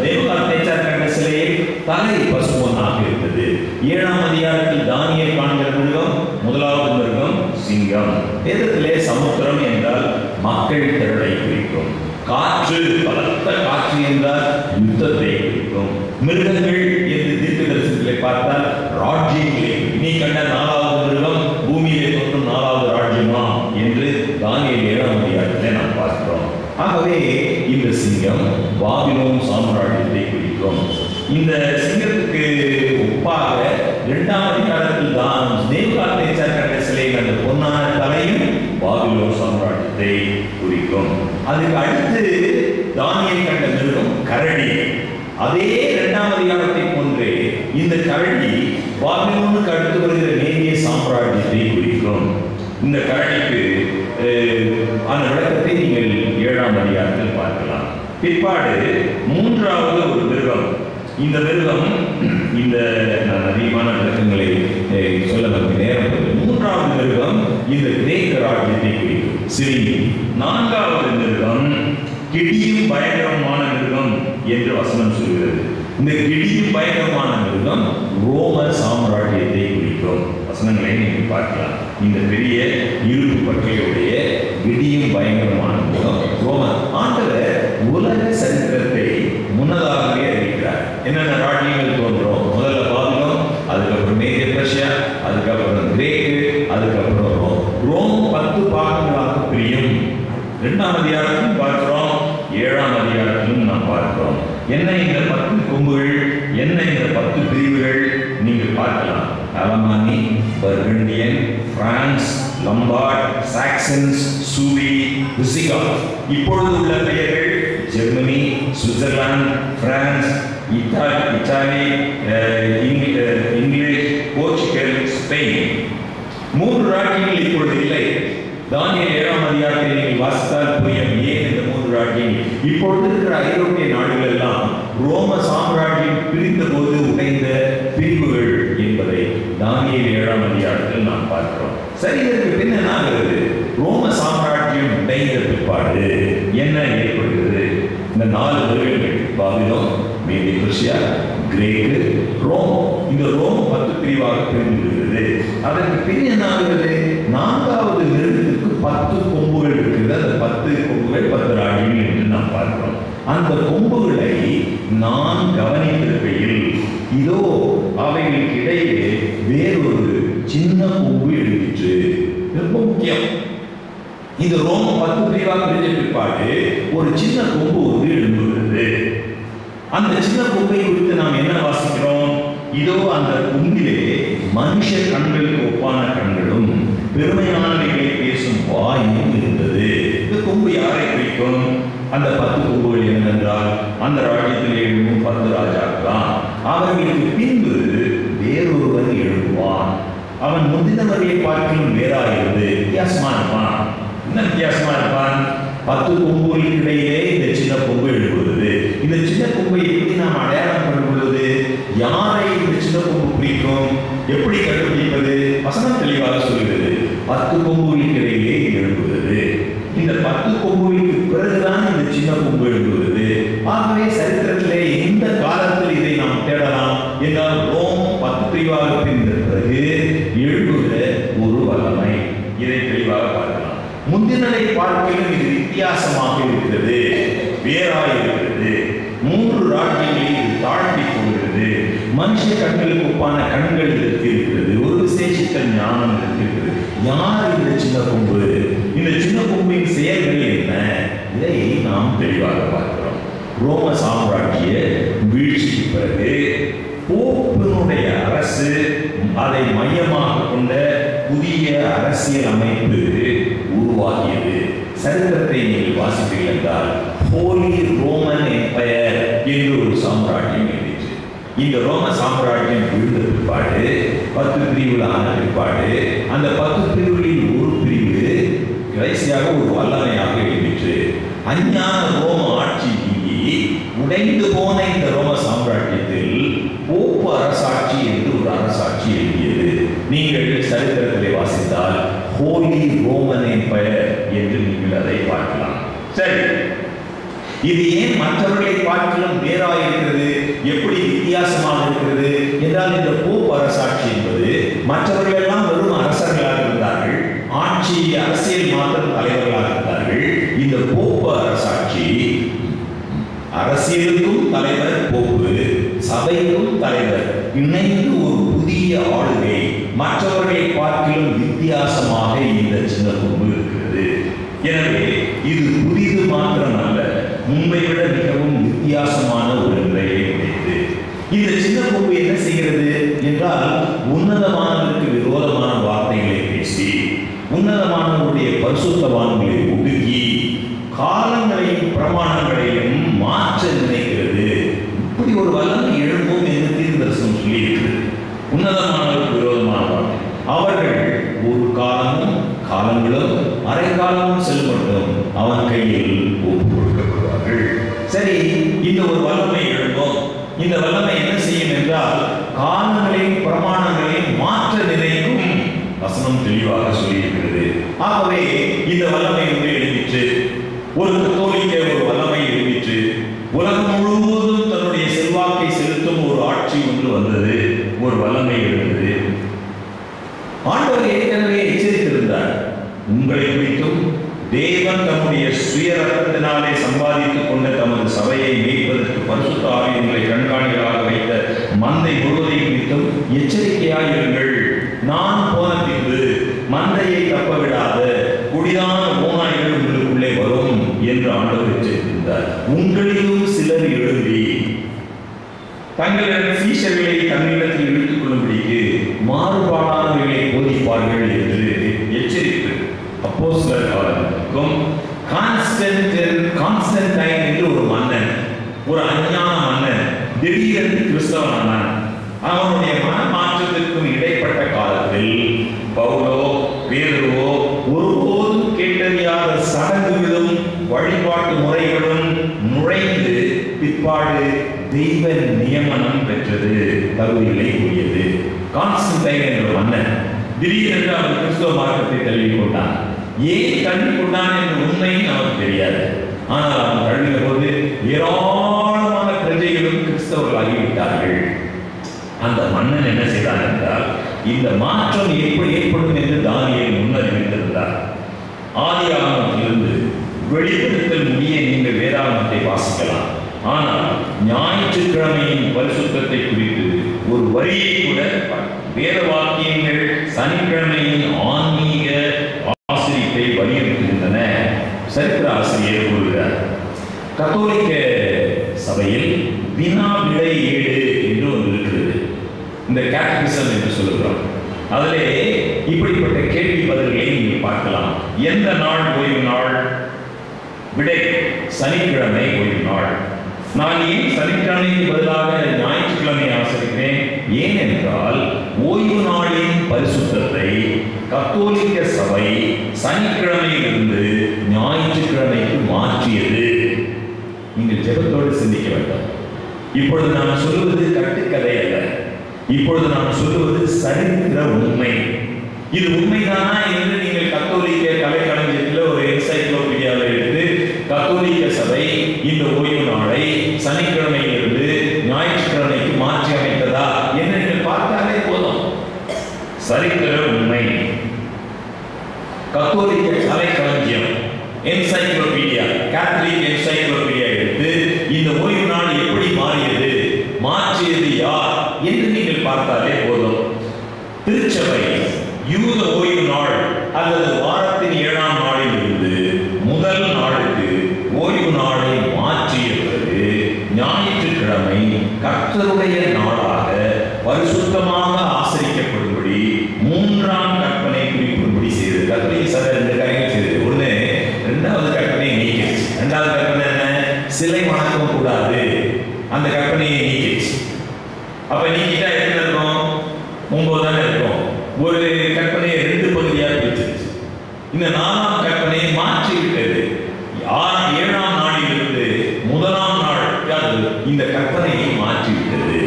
நேபுகாத்நேச்சார் கண்ட சிலையை தலை பசும்பொன்னாக இருந்தது. 7ஆம் அதிகாரத்தில் தானியேல் காண்கிற மிருகம் முதலாவது மிருகம் சிங்கம். வேதத்திலே சமுத்திரம் என்றால் மக்கள் திரளை குறிக்கும். காற்று, பலத்த காற்று என்றால் யுத்தத்தை குறிக்கும். மிருகங்கள் என்று தீர்க்கதரிசனத்திலே பார்த்தால் ராஜ்யங்களை, நீ கண்ட 4வது மிருகம் பூமியிலே தோன்றும் 4வது ராஜ்யமா என்று தானியேல் 7ஆம் அதிகாரத்திலே நாம் பார்க்கிறோம். ஆகவே இந்த சிங்கம் பாபிலோன் சாம்ராஜ்யத்தை குறிக்கும். இந்த சிங்கத்துக்கு ஒப்பாக 2ஆம் அதிகாரத்தில் தான் நேபுகாத்நேச்சார் கண்ட சிலையின் அந்த பொன்னான தலையும் பாபிலோன் சாம்ராஜ்யத்தை குறிக்கும். அதுக்கு அடுத்து தானியேல் கண்ட மிருகம் கரடி. அதே 2ஆம் அதிகாரத்தை போன்றே இந்த கரடி பாபிலோனுக்கு அடுத்து வருகிற மேதிய சாம்ராஜ்யத்தை குறிக்கும். இந்த கரடிக்கு அந்த விளக்கத்தை நீங்கள் 7ஆம் அதிகாரத்தில் பார்க்கலாம். பிற்பாடு 3வது ஒரு மிருகம். இந்த மிருகம், இந்த நான் அதிகமான விளக்கங்களை சொல்ல நமக்கு நேரம். 3வது மிருகம் இந்த கிரேக்க ராஜ்யத்தை குறிக்கும், சிரிங்கி. 4வது மிருகம் கிடியும் பயங்கரமான மிருகம் என்று வசனம் சொல்கிறது. இந்த கிடியும் பயங்கரமான மிருகம் ரோம சாம்ராஜ்யத்தை குறிக்கும். வசனங்களை நீங்கள் பார்க்கலாம். இந்த பெரிய இருப்பு பற்றியுடைய கிடியும் பயங்கரமான மிருகம் ரோம. ஆண்டவர் உலக சரித்திரத்தை முன்னதாகவே அறிவிக்கிறார். என்னென்ன ராஜ்யங்கள் தோன்றும்? முதல்ல பாபிலோன், அதுக்கப்புறம் மேதிய பெர்ஷியா, அதுக்கப்புறம் கிரேக்கு, அதுக்கப்புறம் ரோம். ரோம் 10 பாகங்களாக பிரியும். 2ஆம் அதிகாரத்திலும் பார்க்கிறோம், 7ஆம் அதிகாரத்திலும் நாம் பார்க்கிறோம். என்ன இந்த 10 கொம்புகள், என்ன இந்த 10 பிரிவுகள் நீங்கள் பார்க்கலாம். அலமானி, பர்கண்டியன், பிரான்ஸ், லம்பார்ட், சாக்சன்ஸ், சூரி, விசிகாத். இப்பொழுது உள்ள பெயர்கள் Germany, Switzerland, France, Italy, English, Portugal, Spain. 3 ராஜ்யங்கள் இப்பொழுது இல்லை. தானியேல் 7ஆம் அதிகாரத்தை நீங்கள் வாசித்தால் புரியும் ஏன் இந்த 3 ராஜ்யங்கள். இப்பொழுது இருக்கிற ஐரோப்பிய நாடுகள் எல்லாம் ரோம சாம்ராஜ்யம் பிரிந்த போது உடைந்த பிரிவுகள் என்பதை தானியேல் 7ஆம் அதிகாரத்தில் நாம் பார்க்கிறோம். சரி, இதற்கு பின் என்ன ஆகிறது? ரோம சாம்ராஜ்யம் உடைந்த பிற்பாடு என்ன ஏற்படுகிறது? இந்த 4 மிருகங்கள், பாபிலோன், மேதிய பெர்ஷியா, கிரேக்கு, ரோம். இந்த ரோம் 10 பிரிவாக பிரிந்து விடுகிறது. அதற்கு பின் என்ன ஆகிறது? 4வது மிருகத்திற்கு 10 கொம்புகள் இருக்கிறது. அந்த 10 கொம்புகள் 10 ராஜ்யங்கள் என்று நாம் பார்க்கிறோம். அந்த கொம்புகளை நான் கவனித்திருக்கையில் இதோ அவைகளுக்கு இடையே வேறொரு சின்ன கொம்பு எழுதிற்று. ரொம்ப முக்கியம். இந்த ரோம் 10 பிரிவாக பிரிந்த பிற்பாடு ஒரு சின்ன கொம்பு ஒன்று எழும்புகிறது. அந்த சின்ன கொம்பை குறித்து நாம் என்ன வாசிக்கிறோம்? இதோ அந்த கொம்பிலே மனுஷ கண்களுக்கு ஒப்பான கண்களும் பெருமையானவைகளை பேசும் வாயும் இருந்தது. இந்த கொம்பு யாரை குறிக்கும்? அந்த 10 கொம்புகள் என்னவென்றால் அந்த ராஜ்யத்தில் எழும்பும் 10 ராஜாக்கள் தான். அவர்களுக்கு பின்பு வேறொருவன் எழும்புவான். அவன் அவன் முந்தினவர்களை பார்க்கலும் வேறாயிருந்து வித்தியாசமா இருப்பான். என்ன வித்தியாசமா இருப்பான்? 10 கொம்புகளுக்கு இடையிலே இந்த சின்ன கொம்பு எழுப்புவது. இந்த சின்ன கொம்பை எப்படி நாம் அடையாளம் பண்ணுவது? யாரை இந்த சின்ன கொம்பு பிடிக்கும்? எப்படி கண்டுபிடிப்பது? வசனம் தெளிவாக சொல்கிறது. 10 கொம்புகளுக்கு இடையிலே எழுப்புவது. இந்த 10 கொம்புகளுக்கு பிறகுதான் இந்த சின்ன கொம்பு எழுப்புவது. ஆகவே சரித்திரத்திலே எந்த காலத்தில் இதை நாம் தேடலாம் என்றால் ரோம் 10 பிரிவாக பிரிந்த பிறகு எழுப்புகிற ஒரு வல்லமை. இதை தெளிவாக பார்க்கலாம். முந்தினதை பார்க்கலும் இது வித்தியாசமாக இருக்கிறது, வேறாய் இருக்கிறது. 3 ராஜ்யங்களை இது தாழ்த்தி கொள்கிறது. மனுஷ கண்களுக்கு ஒப்பான கண்கள் இருக்கிறது. ஒரு விசேஷித்த ஞானம் இருக்கிறது. யார் இந்த சின்ன கொம்பு? இந்த சின்ன கொம்பின் செயல்கள் என்ன? இதை நாம் தெளிவாக பார்க்கிறோம். ரோம சாம்ராஜ்ய வீழ்ச்சிக்கு பிறகு போப்பினுடைய அரசு, அதை மையமாக கொண்ட புதிய அரசியல் அமைப்பு உருவாகியது. சரித்திரத்தை நீங்கள் வாசிப்பீர்கள் என்றால் ஹோலி ரோமன் எம்பயர் என்று ஒரு சாம்ராஜ்யம் இருந்துச்சு. இந்த ரோம சாம்ராஜ்யம் விழுந்த பிற்பாடு 10 பிரிவுகள் ஆன பிற்பாடு அந்த 10 பிரிவுகளில் ஒரு பிரிவு கடைசியாக ஒரு வல்லமையாக எழுதிற்று. அஞ்ஞான ரோம ஆட்சி நீங்கி உடைந்து போன இந்த ரோம சாம்ராஜ்யத்தில் போப்பு அரசாட்சி என்று ஒரு அரசாட்சி எழுதியது. நீங்கள் சரித்திரத்திலே வாசித்தால் ஹோலி ரோமன் எம்பயர் என்று நீங்கள் அதை பார்க்கலாம். சரி, இது ஏன் மற்றவர்களை பார்க்கலாம் வேறாக இருக்கிறது, எப்படி வித்தியாசமாக இருக்கிறது என்றால் இந்த போப்பு அரசாட்சி என்பது மற்றவர்கள் எல்லாம் வெறும் அரசர்களாக இருந்தார்கள், ஆட்சி அரசியல் மாத்திரம் தலைவர்களாக இருந்தார்கள். இந்த போப்பு அரசாட்சி அரசியலுக்கும் தலைவர் போப்பு, சபைக்கும் தலைவர், இணைந்து ஒரு புதிய ஆளுகை. மற்றவர்களை பார்க்கிலும் வித்தியாசமாக இந்த சின்ன கொம்பு இருக்கிறது. எனவே இது புதிது மாத்திரம் அல்ல, முன்பை விட மிகவும் வித்தியாசமான ஒரு நிலையை உடையது. இந்த சின்ன கொம்பு என்ன செய்கிறது என்றால் உன்னதமானவருக்கு விரோதமான வார்த்தைகளை பேசி உன்னதமானவருடைய பரிசுத்தவான்களை ஒடுக்கி காலங்களையும் பிரமாணங்களையும் மாற்ற நினைக்கிறது. இப்படி ஒரு வல்லமை எழும்பும் என்று தீர்க்கதரிசனம் சொல்லி இருக்கிறது. உன்னதமானவருக்கு விரோதமான வார்த்தை. அவர்கள் ஒரு காலமும் காலங்களும் அரை காலமும் செல்வட்டும் அவன் கையில் ஒப்பு கொடுக்கப்படுவார்கள். சரி, இந்த ஒரு வல்லமை எழும்பும். இந்த வல்லமை என்ன செய்யும் என்றால் காலங்களையும் பிரமாணங்களையும் மாற்ற நினைக்கும். வசனம் தெளிவாக சொல்லியிருக்கிறது. ஆகவே இந்த வல்லமை ஒன்று எழுதிற்று. ஒரு கத்தோலிக்க ஒரு வல்லமை எழுதிற்று. உலகம் முழுவதும் தன்னுடைய செல்வாக்கை செலுத்தும் ஒரு ஆட்சி ஒன்று வந்தது, ஒரு வல்லமை எழுந்தது. ஆண்டவர் ஏற்கனவே எச்சரித்திருந்தார், உங்களை குறித்தும் தேவன் தம்முடைய சுய ரத்தத்தினாலே சம்பாதித்துக் கொண்ட தமது சபையை மேய்ப்பதற்கு பரிசுத்த ஆவியை கண்காணிகளாக வைத்த மந்தை முழுவதை குறித்தும் எச்சரிக்கையாயிருங்கள். நான் போன பின்பு மந்தையை தப்ப விடாத குடிதான ஓநாய்கள் உங்களுக்குள்ளே வரும் என்று ஆண்டவர் எச்சரித்திருந்தார். உங்களிலும் சிலர் எழும்பி தங்களது சீஷர்களை தன்னிடத்தில் இழுத்துக் கொள்ளும்படிக்கு மாறுபாடானவர்களை போதிப்பார்கள் என்று எச்சரிப்பு. அப்போஸ்தலர் காலத்திற்கும் கான்ஸ்டன்டைன் என்று ஒரு மன்னன், ஒரு அஞ்ஞான மன்னன் திடீரென்று கிறிஸ்தவனானான். அவனுடைய மனமாற்றத்திற்கும் இடைப்பட்ட காலத்தில் பவுலோ பேதுருவோ ஒருபோதும் கேட்டறியாத சடங்குகளும் வழிபாட்டு முறைகளும் நுழைந்து பிற்பாடு தெய்வ நியமனம் பெற்றது, தகுதிகளை கூறியது. கான்ஸ்டன்டைன் என்ற மன்னன் திடீரென்று அவன் கிறிஸ்தவ மார்க்கத்தை தழுவி கொண்டான். ஏன் தள்ளி கொண்டான் என்ற உண்மை நமக்கு தெரியாது. ஆனால் அவன் தள்ளின போது ஏராளமான பிரஜைகளும் கிறிஸ்தவர்களாகிவிட்டார்கள். அந்த மன்னன் என்ன செய்தான் என்றால் இந்த மாற்றம் எப்படி ஏற்படும் என்று தானியேல் முன்னறிவித்திருந்தார். ஆதியாகமத்திலிருந்து வெளிப்படுத்தல் முடிய நீங்கள் வேதாகமத்தை வாசிக்கலாம். ஆனால் ஞாயிற்றுக்கிழமையின் பரிசுத்தத்தை குறித்து ஒரு வரியை கூட வேத வாக்கியங்கள் சனிக்கிழமையின் ஆன்மீக ஆசிரியத்தை வலியுறுத்துகின்றன. சரித்திர ஆசிரியர் கூறுகிறார், கத்தோலிக்க சபையில் வினா விடை ஏடு என்று ஒன்று இருக்கிறது. இந்த கேட்டகிசம் என்று சொல்லுகிறோம். அதிலே இப்படிப்பட்ட கேள்வி பதில்களை நீங்கள் பார்க்கலாம். எந்த நாள் ஓய்வு நாள்? விடை, சனிக்கிழமை ஓய்வு நாள். நான் ஏன் சனிக்கிழமைக்கு பதிலாக ஞாயிற்றுக்கிழமை ஆசரிக்கிறேன்? ஏனென்றால் ஓய்வு நாளின் பரிசுத்தத்தை கத்தோலிக்க சபை சனிக்கிழமையிலிருந்து ஞாயிற்றுக்கிழமைக்கு மாற்றியது. நீங்கள் ஜெபத்தோடு சிந்திக்க வேண்டும். இப்பொழுது நான் சொல்லுவது கட்டுக்கதை அல்ல. இப்பொழுது நான் சொல்லுவது சரித்திர உண்மை. இது உண்மைதானா என்று நீங்கள் கத்தோலிக்க கலைக்களஞ்சியத்தில் ஒரு என்சைக்ளோபீடியாவை எடுத்து கத்தோலிக்க சபை இந்த ஓய்வு நாளை சனிக்கிழமையிலிருந்து ஞாயிற்றுக்கிழமைக்கு மாற்றி அமைத்ததா என்று நீங்கள் பார்த்தாலே போதும். சரித்திர உண்மை. கத்தோலிக்க கலைக்களஞ்சியம் என்சைக்ளோபீடியா, கேத்தலிக் என்சைக்ளோபீடியா எடுத்து இந்த ஓய்வு நாள் எப்படி மாறியது, மாற்றியது யார் என்று நீங்கள் பார்த்தாலே போதும். திருச்சபை யூத ஓய்வு நாள் அல்லது வாரத்தின் 7ஆம் நாளில் இருந்து முதல் நாளுக்கு ஓய்வு நாளை மாற்றிய பிறகு ஞாயிற்றுக்கிழமை கர்த்தருடைய நாளாக பரிசுத்தமாக ஆசரிக்கப்படும்படி 3ஆம் கற்பனை குறிப்பிடும்படி செய்தது. கத்தோலிக்க சபை 2 காரியங்கள் செய்தது. ஒண்ணு, 2வது கற்பனையை நீக்கிடுச்சு. 2வது கற்பனை என்ன? சிலை வணக்கம் கூடாது. அந்த கற்பனையை நீக்கிடுச்சு. அப்ப நீக்கிட்டா என்ன இருக்கும்? 9 தானே இருக்கும். ஒரு கற்பனையை 2 பகுதியாக பிரிச்சிருச்சு. இந்த 4ஆம் கற்பனையை மாற்றி விட்டது. 7ஆம் நாளிலிருந்து முதலாம் நாள் இந்த கற்பனையை மாற்றி விட்டது.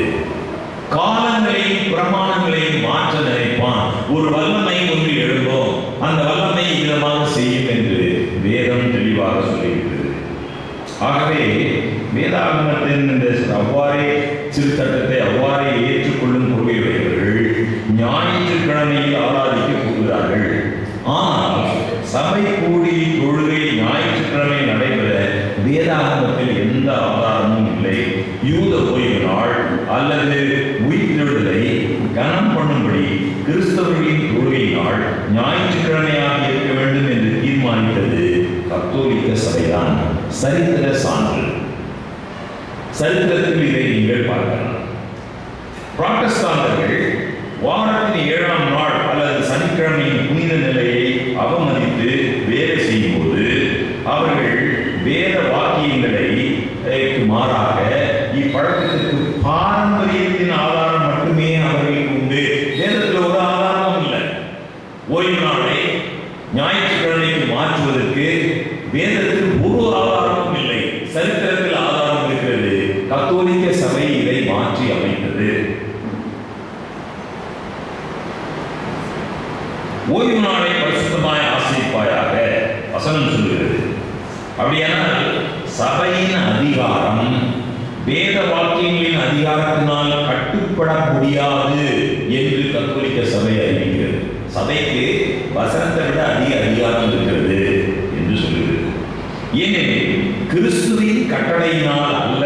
காலங்களையும் பிரமாணங்களையும் மாற்ற நினைப்பான். ஒரு வல்லமை ஒன்று எழும்போம், அந்த வல்லமை விதமாக செய்யும் என்று வேதம் தெளிவாக சொல்லிவிட்டது. ஆகவே வேதாகமத்தின் இந்த அவ்வாறே சிறுசட்டத்தை அவ்வாறே ஏற்றுக்கொள்ளும் கொள்கையுடையவர்கள் ஞாயிற்றுக்கிழமையில் ஆராதிக்க போகிறார்கள். ஆனால் சபை கூடி தொழுகை ஞாயிற்றுக்கிழமை நடைபெற வேதாகமத்தில் எந்த ஆதாரமும் இல்லை. யூத ஓய்வு நாள் அல்லது உயிர்த்தெழுதலை கனம் பண்ணும்படி கிறிஸ்தவர்களின் தொழுகை நாள் ஞாயிற்றுக்கிழமையாக இருக்க வேண்டும் என்று தீர்மானித்தது கத்தோலிக்க சபைதான். சரித்திர சான்று. சரித்திரத்தில் இதை நீங்கள் பார்க்கலாம். புராட்டஸ்டாந்தர்கள் வாரத்தின் 7ஆம் நாள் அல்லது சனிக்கிழமையின் புனித நிலையை அவமதித்து வேலை செய்யும் போது அவர்கள் வேத வாக்கியங்களை மாறாக இப்பழக்கத்திற்கு பாரம்பரியத்தின் ஆதாரம் மட்டுமே அவர்களுக்கு உண்டு. வேதத்தில் ஒரு ஆதாரமும் இல்லை. ஓய்வு நாளை ஞாயிற்றுக்கிழமைக்கு மாற்றுவதற்கு வேதத்தில் ஒரு ஆதாரமும் இல்லை. சரித்திரத்தில் ஆதாரம் இருக்கிறது. கத்தோலிக்க சபை இதை மாற்றி அமைத்தது. ஓய்வு நாளை பரிசுத்தமாய் ஆசரிப்பாயாக வசனம் சொல்லுகிறது. அப்படியானால் சபையின் அதிகாரம் வேத வாக்கியங்களின் அதிகாரத்தினால் கட்டுப்பட முடியாது என்று கத்தோலிக்க சபை அறிவிக்கிறது. சபைக்கு வசனத்தை விட அதிக அதிகாரம் இருக்கிறது என்று சொல்லுகிறது. ஏனெனில் கிறிஸ்துவின் கட்டளையினால் அல்ல,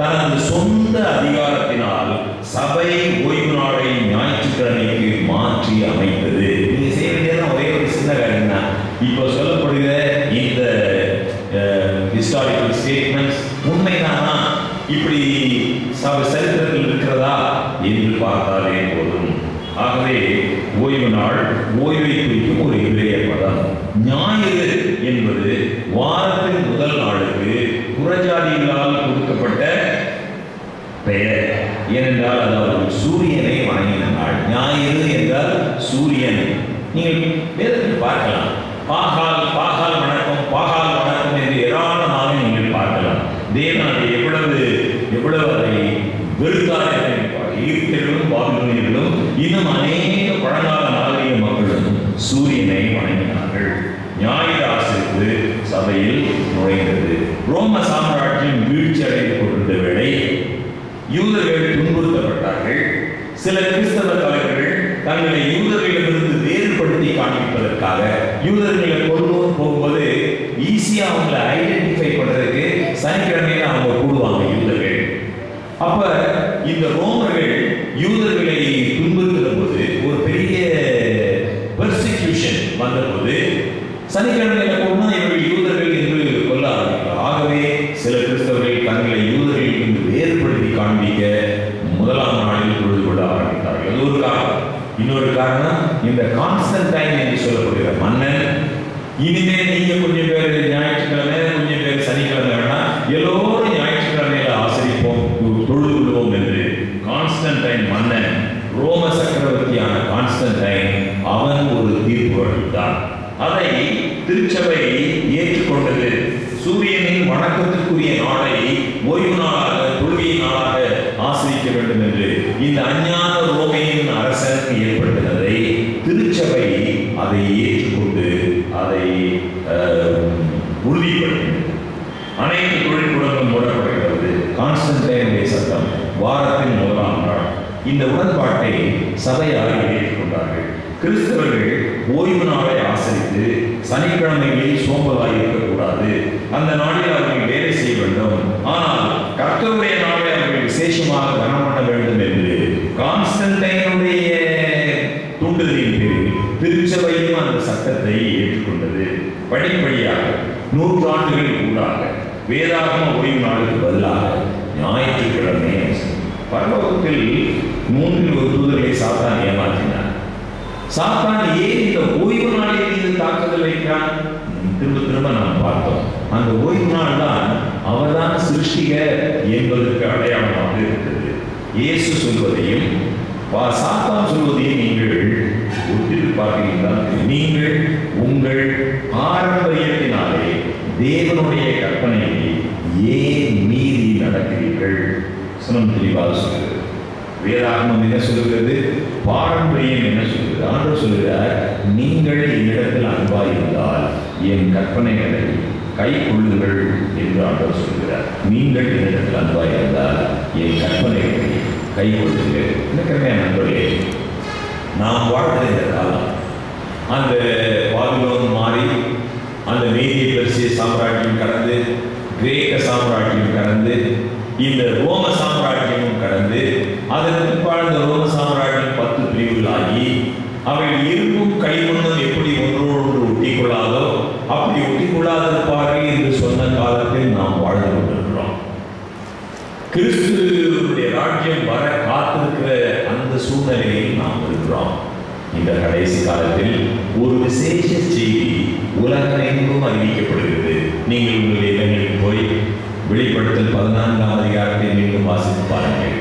தனது சொந்த அதிகாரத்தினால் சபை ஓய்வு நாளை ஞாயிற்றுக்கிழமைக்கு மாற்றி அமைத்தது. நீங்க செய்ய வேண்டியது ஒரே ஒரு சின்ன காரியம் தான். இப்போ சொல்லப்படுகிற இந்த ஹிஸ்டாரிக்கல் ஸ்டேட்மெண்ட்ஸ் உண்மைதானா, இப்படி சரித்திரத்தில் இருக்கிறதா என்று பார்த்தாலே போதும். ஆகவே ஓய்வு நாள் ஓய்வை குறிக்கும் ஒரு இளைய பதம். ஞாயிறு என்பது வாரத்தின் முதல் நாளுக்கு புறஜாதிகளால் கொடுக்கப்பட்ட பெயர். ஏனென்றால் அதாவது சூரியனை வணங்கின நாள். ஞாயிறு என்றால் சூரியன். நீங்கள் வேதத்தில் பார்க்கலாம். பாகால் வணக்கம், பாகால் வணக்கம் என்று ஏராளமாக நீங்கள் பார்க்கலாம். தேவன் அதை எவ்வளவு அதை வெறுத்தார் என்பார். ஈர்த்தர்களும் பாபிலோனியர்களும் இன்னும் அநேக பழங்கால நாகரிக மக்களும் சூரியனை வணங்கினார்கள். ஞாயிறு ஆசரிப்பு சபையில் நுழைந்தது. ரோம சாம்ராஜ்யம் வீழ்ச்சி அடைந்து கொண்டிருந்த வேளை யூதர்கள் துன்புறுத்தப்பட்டார்கள். சில கிறிஸ்தவ தலைவர்கள் தங்களை யூதர்களிடமிருந்து வேறுபடுத்தி காண்பிப்பதற்காக யூதர்களை கொண்டு போகும்போது ஈஸியா அவங்களை ஐடென்டிஃபை பண்றதுக்கு சனிக்கிழமையில அவங்க கூடுவாங்க யூதர்கள். அப்ப இந்த ரோமர்கள் யூதர்களை துன்புறுத்துற போது ஒரு பெரிய பெர்சிக்யூஷன் வந்தபோது சனிக்கிழமையில போனா இவர்கள் யூதர்கள் என்று கொல்ல ஆரம்பித்தார். ஆகவே சில கிறிஸ்தவர்கள் தங்களை யூதர்களிலிருந்து வேறுபடுத்தி காண்பிக்க முதலாம் நாளில் தொழுது கொள்ள ஆரம்பித்தார்கள். அது ஒரு காரணம். இன்னொரு காரணம், இந்த கான்ஸ்டன்டைன் என்று சொல்லப்படுகிற மன்னன் இனிமே நீங்க கொஞ்சம் பேர் ஞாயிற்றுக்கிழமை, கொஞ்சம் பேர் சனிக்கிழமை வேணா, எல்லோரும் ஞாயிற்றுக்கிழமையில அதை திருச்சபை ஏற்றுக்கொண்டது. சூரியனின் வணக்கத்திற்குரிய நாளை ஓய்வு நாளாக, தொழுகை நாளாக ஆசிரிக்க வேண்டும் என்று இந்த அஞ்ஞான ரோமையின் அரசன் ஏற்படுத்தினதை திருச்சபை அதை ஏற்றுக்கொண்டு அதை உறுதிப்படுத்தினது. அனைத்து தொழிற்கூடங்களும் மூடப்படுகிறது. கான்ஸ்டன்டைனுடைய சட்டம் வாரத்தின் முதலாம் நாள். இந்த உடன்பாட்டை சபையார் ஏற்றுக்கொண்டார்கள். கிறிஸ்தவர்கள் ஓய்வு நாளை ஆசரித்து சனிக்கிழமைகளில் சோம்பலாய் இருக்கக்கூடாது. அந்த நாளில் அவர்கள் வேலை செய்ய வேண்டும். ஆனால் கர்த்தருடைய நாளை அவர்கள் விசேஷமாக கனம் பண்ண வேண்டும் என்று கான்ஸ்டன்டைனுடைய தூண்டுதலின் பேரில் திருச்சபையும் அந்த சட்டத்தை ஏற்றுக்கொண்டது. படிப்படியாக நூற்றாண்டுகள் ஊடாக வேதாகம ஓய்வு நாளுக்கு பதிலாக ஞாயிற்றுக்கிழமை பரலோகத்தில் 3 தூதர்களை சாத்தான் ஏமாற்றினார். சாத்தான் ஏன் இந்த ஓய்வு நாளில் மீது தாக்குதல் வைக்கிறான்? திரும்ப திரும்ப நாம் பார்த்தோம். அந்த ஓய்வு நாள் தான் அவர்தான் சிருஷ்டிக என்பதற்கு அடையாளமாக இருக்கிறது. இயேசு சொல்வதையும் சாத்தான் சொல்வதையும் நீங்கள் ஒத்திட்டு பார்த்தீர்கள். நீங்கள் உங்கள் பாரம்பரியத்தினாலே தேவனுடைய கற்பனையை ஏன் மீறி நடக்கிறீர்கள்? சுனம் தெளிவாக சொல்கிறது. வேதாகமம் என்ன சொல்கிறது? பாரம்பரியம் என்ன சொல்கிறது? ஆண்டவர் சொல்கிறார், நீங்கள் என்னிடத்தில் அன்பாய் இருந்தால் என் கற்பனைகளை கை கொள்ளுங்கள் என்று ஆண்டவர் சொல்கிறார். நீங்கள் என்னிடத்தில் அன்பாய் இருந்தால் என் கற்பனைகளை கை கொள்ளுங்கள். எனக்கமே நண்பர்களே, நாம் வாழ்கிற இந்த காலம் அந்த பாபிலோன் மாறி அந்த மேதிய பெர்சிய சாம்ராஜ்யம் கடந்து கிரேக்க சாம்ராஜ்யம் கடந்து இந்த ரோம சாம்ராஜ்யமும் கடந்து அதற்கு பிற்பாடு இந்த ரோம சாம்ராஜ்யம் 10 பிரிவுகளாகி அவைகள் இருப்பும் கைமண்ணும் எப்படி ஒன்றோடு ஒட்டி கொள்ளாதோ அப்படி ஒட்டி கொள்ளாதிருப்பார்கள் என்று சொன்ன காலத்தில் நாம் வாழ்ந்து கொண்டிருக்கிறோம். கிறிஸ்துவினுடைய ராஜ்யம் வர காத்திருக்கிற அந்த சூழ்நிலையில் நாம் இருக்கிறோம். இந்த கடைசி காலத்தில் ஒரு விசேஷ செய்தி உலகெங்கும் அறிவிக்கப்படுகிறது. நீங்கள் உங்களுடைய இடங்களுக்கு போய் வெளிப்படுத்தல் 14ஆம் அதிகாரத்தை மீண்டும் வாசித்து பாருங்கள்.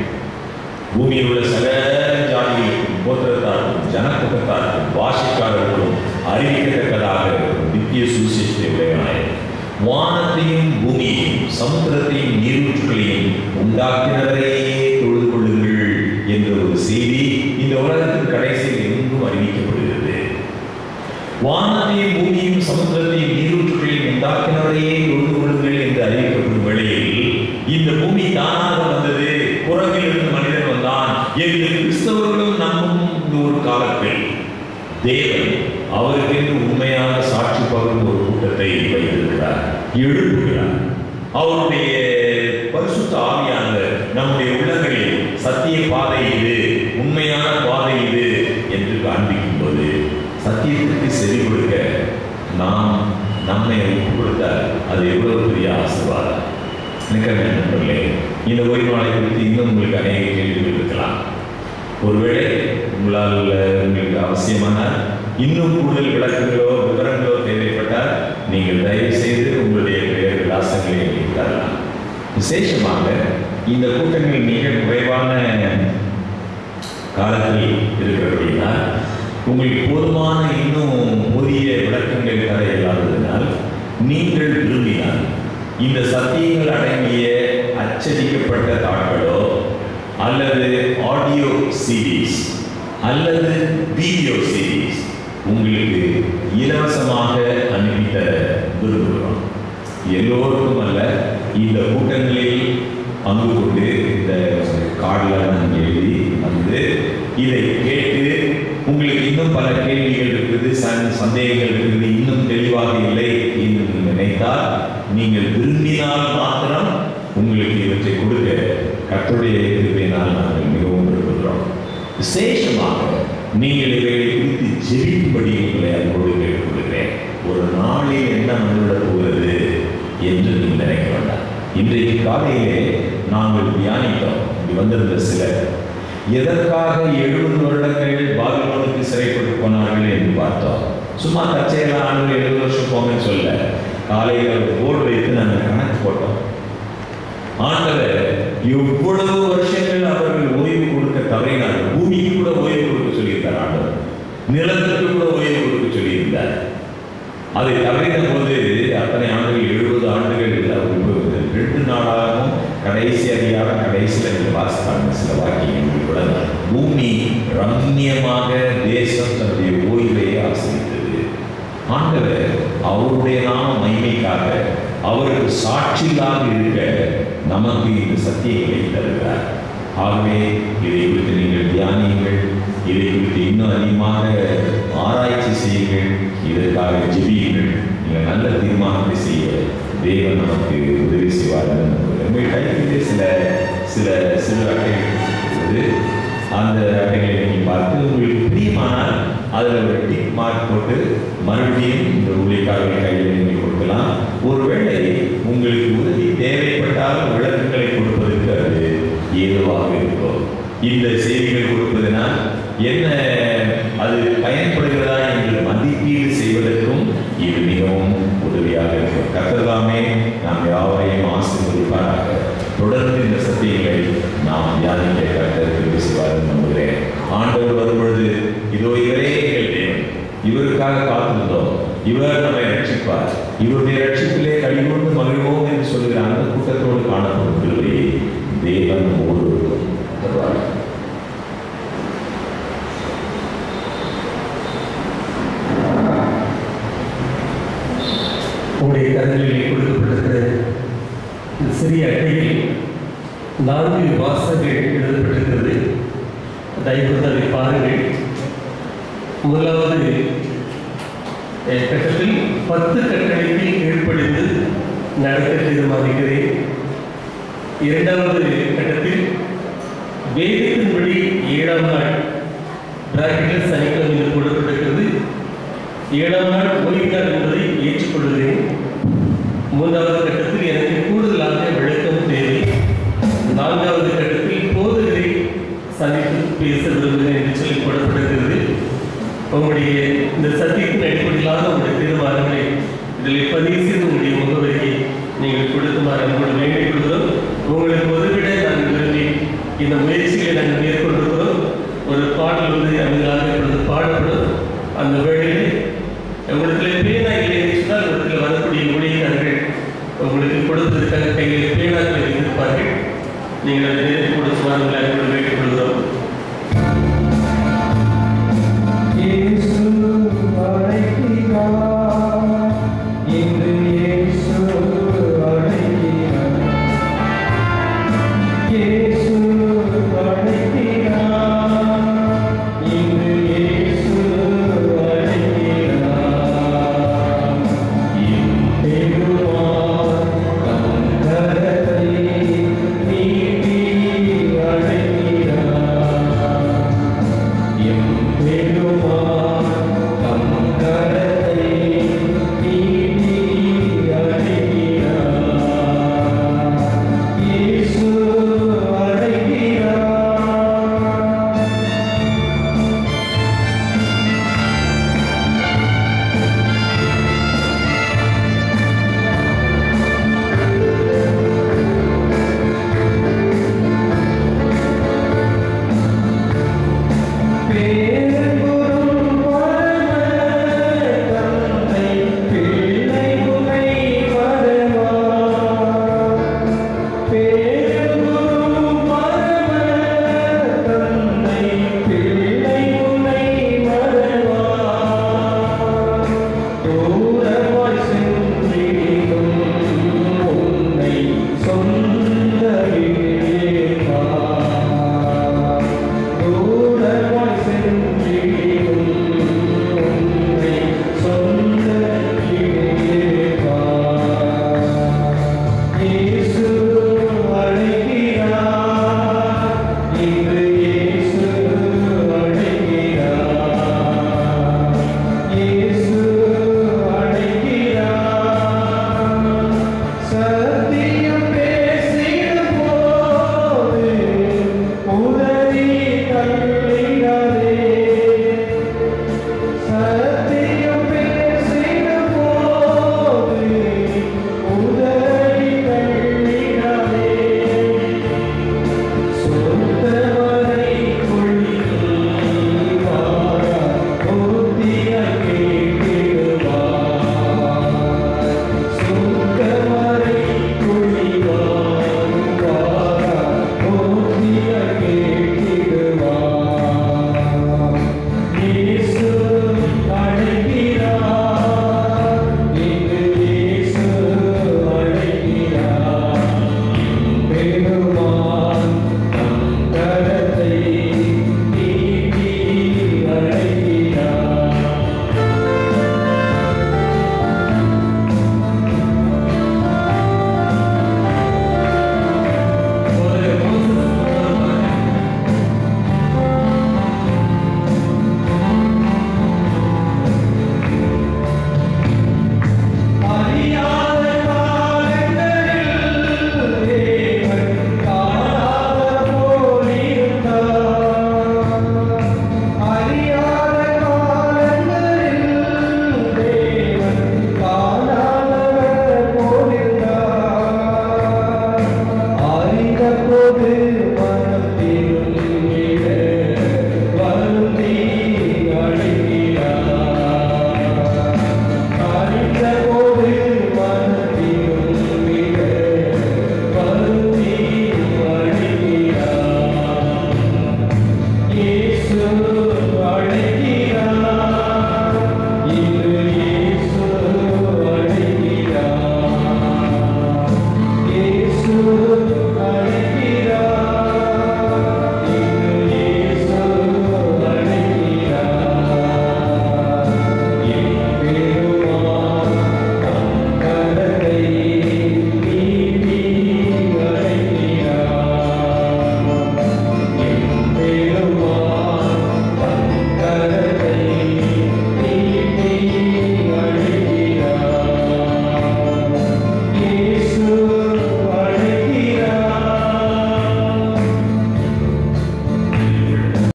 பூமியில் உள்ள சகல ஜாதிகளுக்கும், கோத்திரத்தாருக்கும், ஜனக்கூட்டத்தாருக்கும், பாஷைக்காரர்களும் அறிவிக்கத்தக்கதாக நித்திய சுவிசேஷத்தை உடையவனாய் வானத்தையும் பூமியையும் சமுத்திரத்தையும் நீரூற்றுகளையும் உண்டாக்கினவரே தொழுது கொள்ளுங்கள் என்ற ஒரு செய்தி இந்த உலகத்தின் கடைசியில் எங்கும் அறிவிக்கப்படுகிறது. வானத்தையும் பூமியையும் சமுத்திரத்தையும் நீரூற்றுகளையும் உண்டாக்கினவரையே தொழுது கொள்ளுங்கள் என்று அறிவிக்கப்படும் வேளையில் இந்த பூமி தானாக வந்தது, குரங்கிலிருந்து மனிதன் வந்தான் என்று கிறிஸ்தவர்களும் நம்பும் இந்த ஒரு காலத்தில் தேவன் அவருக்கு உண்மையான சாட்சி பகிர்ந்து ஒரு கூட்டத்தை வைத்திருக்கிறார், எழுப்புகிறார். அவருடைய பரிசுத்த ஆவியானவர் நம்முடைய உள்ளங்களில் சத்திய பாதை இது, உண்மையான பாதை இது என்று காண்பிக்கும் போது சத்தியத்திற்கு செவி கொடுக்க நாம் நம்மை ஒப்புக் கொடுத்தால் அது எவ்வளவு பெரிய ஆசீர்வாதம். நண்பர்களே, இந்த ஓய்வு நாளை குறித்து இன்னும் உங்களுக்கு அநேக கேள்விகள் இருக்கலாம். ஒருவேளை உங்களால் உங்களுக்கு அவசியமான இன்னும் கூடுதல் விளக்கங்களோ விவரங்களோ தேவைப்பட்டால் நீங்கள் தயவு செய்து உங்களுடைய பெயர் விலாசங்களை தரலாம். விசேஷமாக இந்த கூட்டங்கள் மிக குறைவான காலத்தில் இருக்கிறபடினா உங்களுக்கு போதுமான இன்னும் புதிய விளக்கங்கள் தர இல்லாததினால் நீங்கள் விரும்பினால் இந்த சத்தியங்கள் அடங்கிய அச்சடிக்கப்பட்ட தாள்களோ அல்லது ஆடியோ சீரீஸ் அல்லது வீடியோ சீரீஸ் உங்களுக்கு இலவசமாக அனுப்பித்தர விரும்புகிறோம். எல்லோருக்கும் அல்ல, இந்த கூட்டங்களில் பங்கு கொண்டு இந்த கார்டில் நான் எழுதி வந்து இதை கேட்டு உங்களுக்கு இன்னும் பல கேள்விகள் இருக்குது, சந்தேகங்கள் இருக்குது, இன்னும் தெளிவாக இல்லை என்று நினைத்தால் நீங்கள் விரும்பினால் மாத்திரம் உங்களுக்கு இவற்றை கொடுக்க கர்த்தருடைய கிருபையினால் நாங்கள் மிகவும் விரும்புகிறோம். விசேஷமாக நீங்கள் இவைகளை குறித்து ஜெபிக்கும்படி உங்களை அன்போடு கேட்டுக்கொள்கிறேன். ஒரு நாளில் என்ன வந்துவிட போகிறது என்று நீங்கள் நினைக்க வேண்டாம். இன்றைக்கு காலையிலே நாங்கள் தியானித்தோம். இங்கு வந்திருந்த சிலர் எதற்காக 70 வருடங்கள் பாபிலோனுக்கு சிறைப்பட்டு போனார்கள் என்று பார்த்தோம். சும்மா தற்செயலாக ஆண்டுகள் 70 வருஷம் போங்கன்னு சொல்ல, காலையில் போர்டு வைத்து நாங்கள் கணக்கு போட்டோம். ஆண்டவர் எவ்வளவு வருஷங்கள் அவர்கள் ஓய்வு கொடுக்க தவறினார்கள். பூமிக்கு கூட ஓய்வு கொடுக்க சொல்லியிருந்தார் ஆண்டவர், நிலத்திற்கு கூட ஓய்வு கொடுக்க சொல்லியிருந்தார். அதை தவறின போது அத்தனை ஆண்டுகள் 70 ஆண்டுகள் அவர் 2 நாளாகவும் கடைசி அதிகாரம் கடைசியில் நீங்கள் வாசித்தாங்க சில வாக்கியங்கள் கூட பூமி ரம்மியமாக தேசம் தன்னுடைய ஓய்வை ஆசிரியத்தது. ஆண்டவர் அவருடைய நாம மகிமைக்காக அவருக்கு சாட்சியாக இருக்க நமக்கு இந்த சத்தியங்களை தருகிறார். ஆகவே இதை குறித்து நீங்கள் தியானியுங்கள், இதை குறித்து இன்னும் அதிகமாக ஆராய்ச்சி செய்யுங்கள், இதற்காக ஜெபியுங்கள். நீங்கள் நல்ல தீர்மானத்தை செய்ய தேவன் நமக்கு உதவி செய்வார். உங்கள் கையிலே சில அட்டைகள் இருக்குது. அந்த அட்டைகளை நீங்கள் பார்த்து உங்களுக்கு பிரியமானால் அதில் ஒரு டிக் மார்க் போட்டு மறுபடியும் இந்த ஊழியக்காரர்கள் கையில் நீங்கள் கொடுக்கலாம். ஒருவேளை உங்களுக்கு உதவி தேவைப்பட்டால் விளக்குகளை கொடுப்பதற்கு அது ஏதுவாக இருக்கும். இந்த செய்திகள் கொடுப்பதனால் என்ன அது பயன்படுகிறதா என்று மதிப்பீடு செய்வதற்கும் இது மிகவும் உதவியாக இருக்கும். கர்த்தர்தாமே நாம் யாவரையும் ஆசீர்வதிப்பாராக. தொடர்ந்து இந்த சத்தியங்களை நாம் தியானிக்க கர்த்தருக்கு செய்வார் நம்புகிறேன். ஆண்டவர் வரும்பொழுது இதோ இவரே எங்கள் தேவன், இவருக்காக காத்திருந்தோம், இவர் நம்மை ரட்சிப்பார், இவருடைய ரட்சிப்பிலே கழிவுண்டு மகிழ்வோம் என்று சொல்கிற அந்த கூட்டத்தோடு காணப்படும் கிருபையை தேவன் ஒவ்வொருவருக்கும் தருவார். உங்களுடைய கரங்களிலே கொடுக்கப்பட்டிருக்கிற இந்த சிறிய அட்டையில் 4 வாசகங்கள் எழுதப்பட்டிருக்கிறது. தயவு அதை பாருங்கள். முதலாவது கட்டத்தில் 10 கட்டளைக்கு கீழ்ப்படிந்து நடக்க தீர்மானிக்கிறேன். இரண்டாவது கட்டத்தில் வேதத்தின்படி 7ஆம் நாள் பிராக்கெட்டில் சனிக்கிழமை என்று கொடுக்கப்பட்டிருக்கிறது. 7ஆம் நாள் ஓய்வு நாள் என்பதை ஏற்றுக்கொள்கிறேன். மூன்றாவது கட்டத்தில் எனக்கு கூடுதலாக விளக்கம் தேவை. 4வது கட்டத்தில் போதகரை சந்தித்து பேச விரும்புகிறேன் என்று சொல்லி போடப்பட்டிருக்கிறது. உங்களுடைய இந்த சத்தியத்தின் அடிப்படையிலான உங்களுடைய தீர்மானங்களை இதில் பதிவு செய்து உங்களுடைய முகவரியை நீங்கள் கொடுக்குமாறு நம்மளோட வேண்டிக் கொள்கிறோம். உங்களுக்கு உதவிட நாங்கள் விரும்பி இந்த முயற்சிகளை நாங்கள் மேற்கொண்டிருக்கிறோம். ஒரு பாடல் அமைதியாக இப்பொழுது பாடப்படும். அந்த வேளையில் உங்களுக்கு பேனா இல்லை சொன்னால் இடத்தில் வரக்கூடிய ஊழியர்கள் உங்களுக்கு கொடுப்பதற்காக கையில் பேனாக்களை வைத்திருப்பார்கள். நீங்கள் அதை நேரில் கொடுக்குமாறு வேண்டிக் கொள்கிறோம்.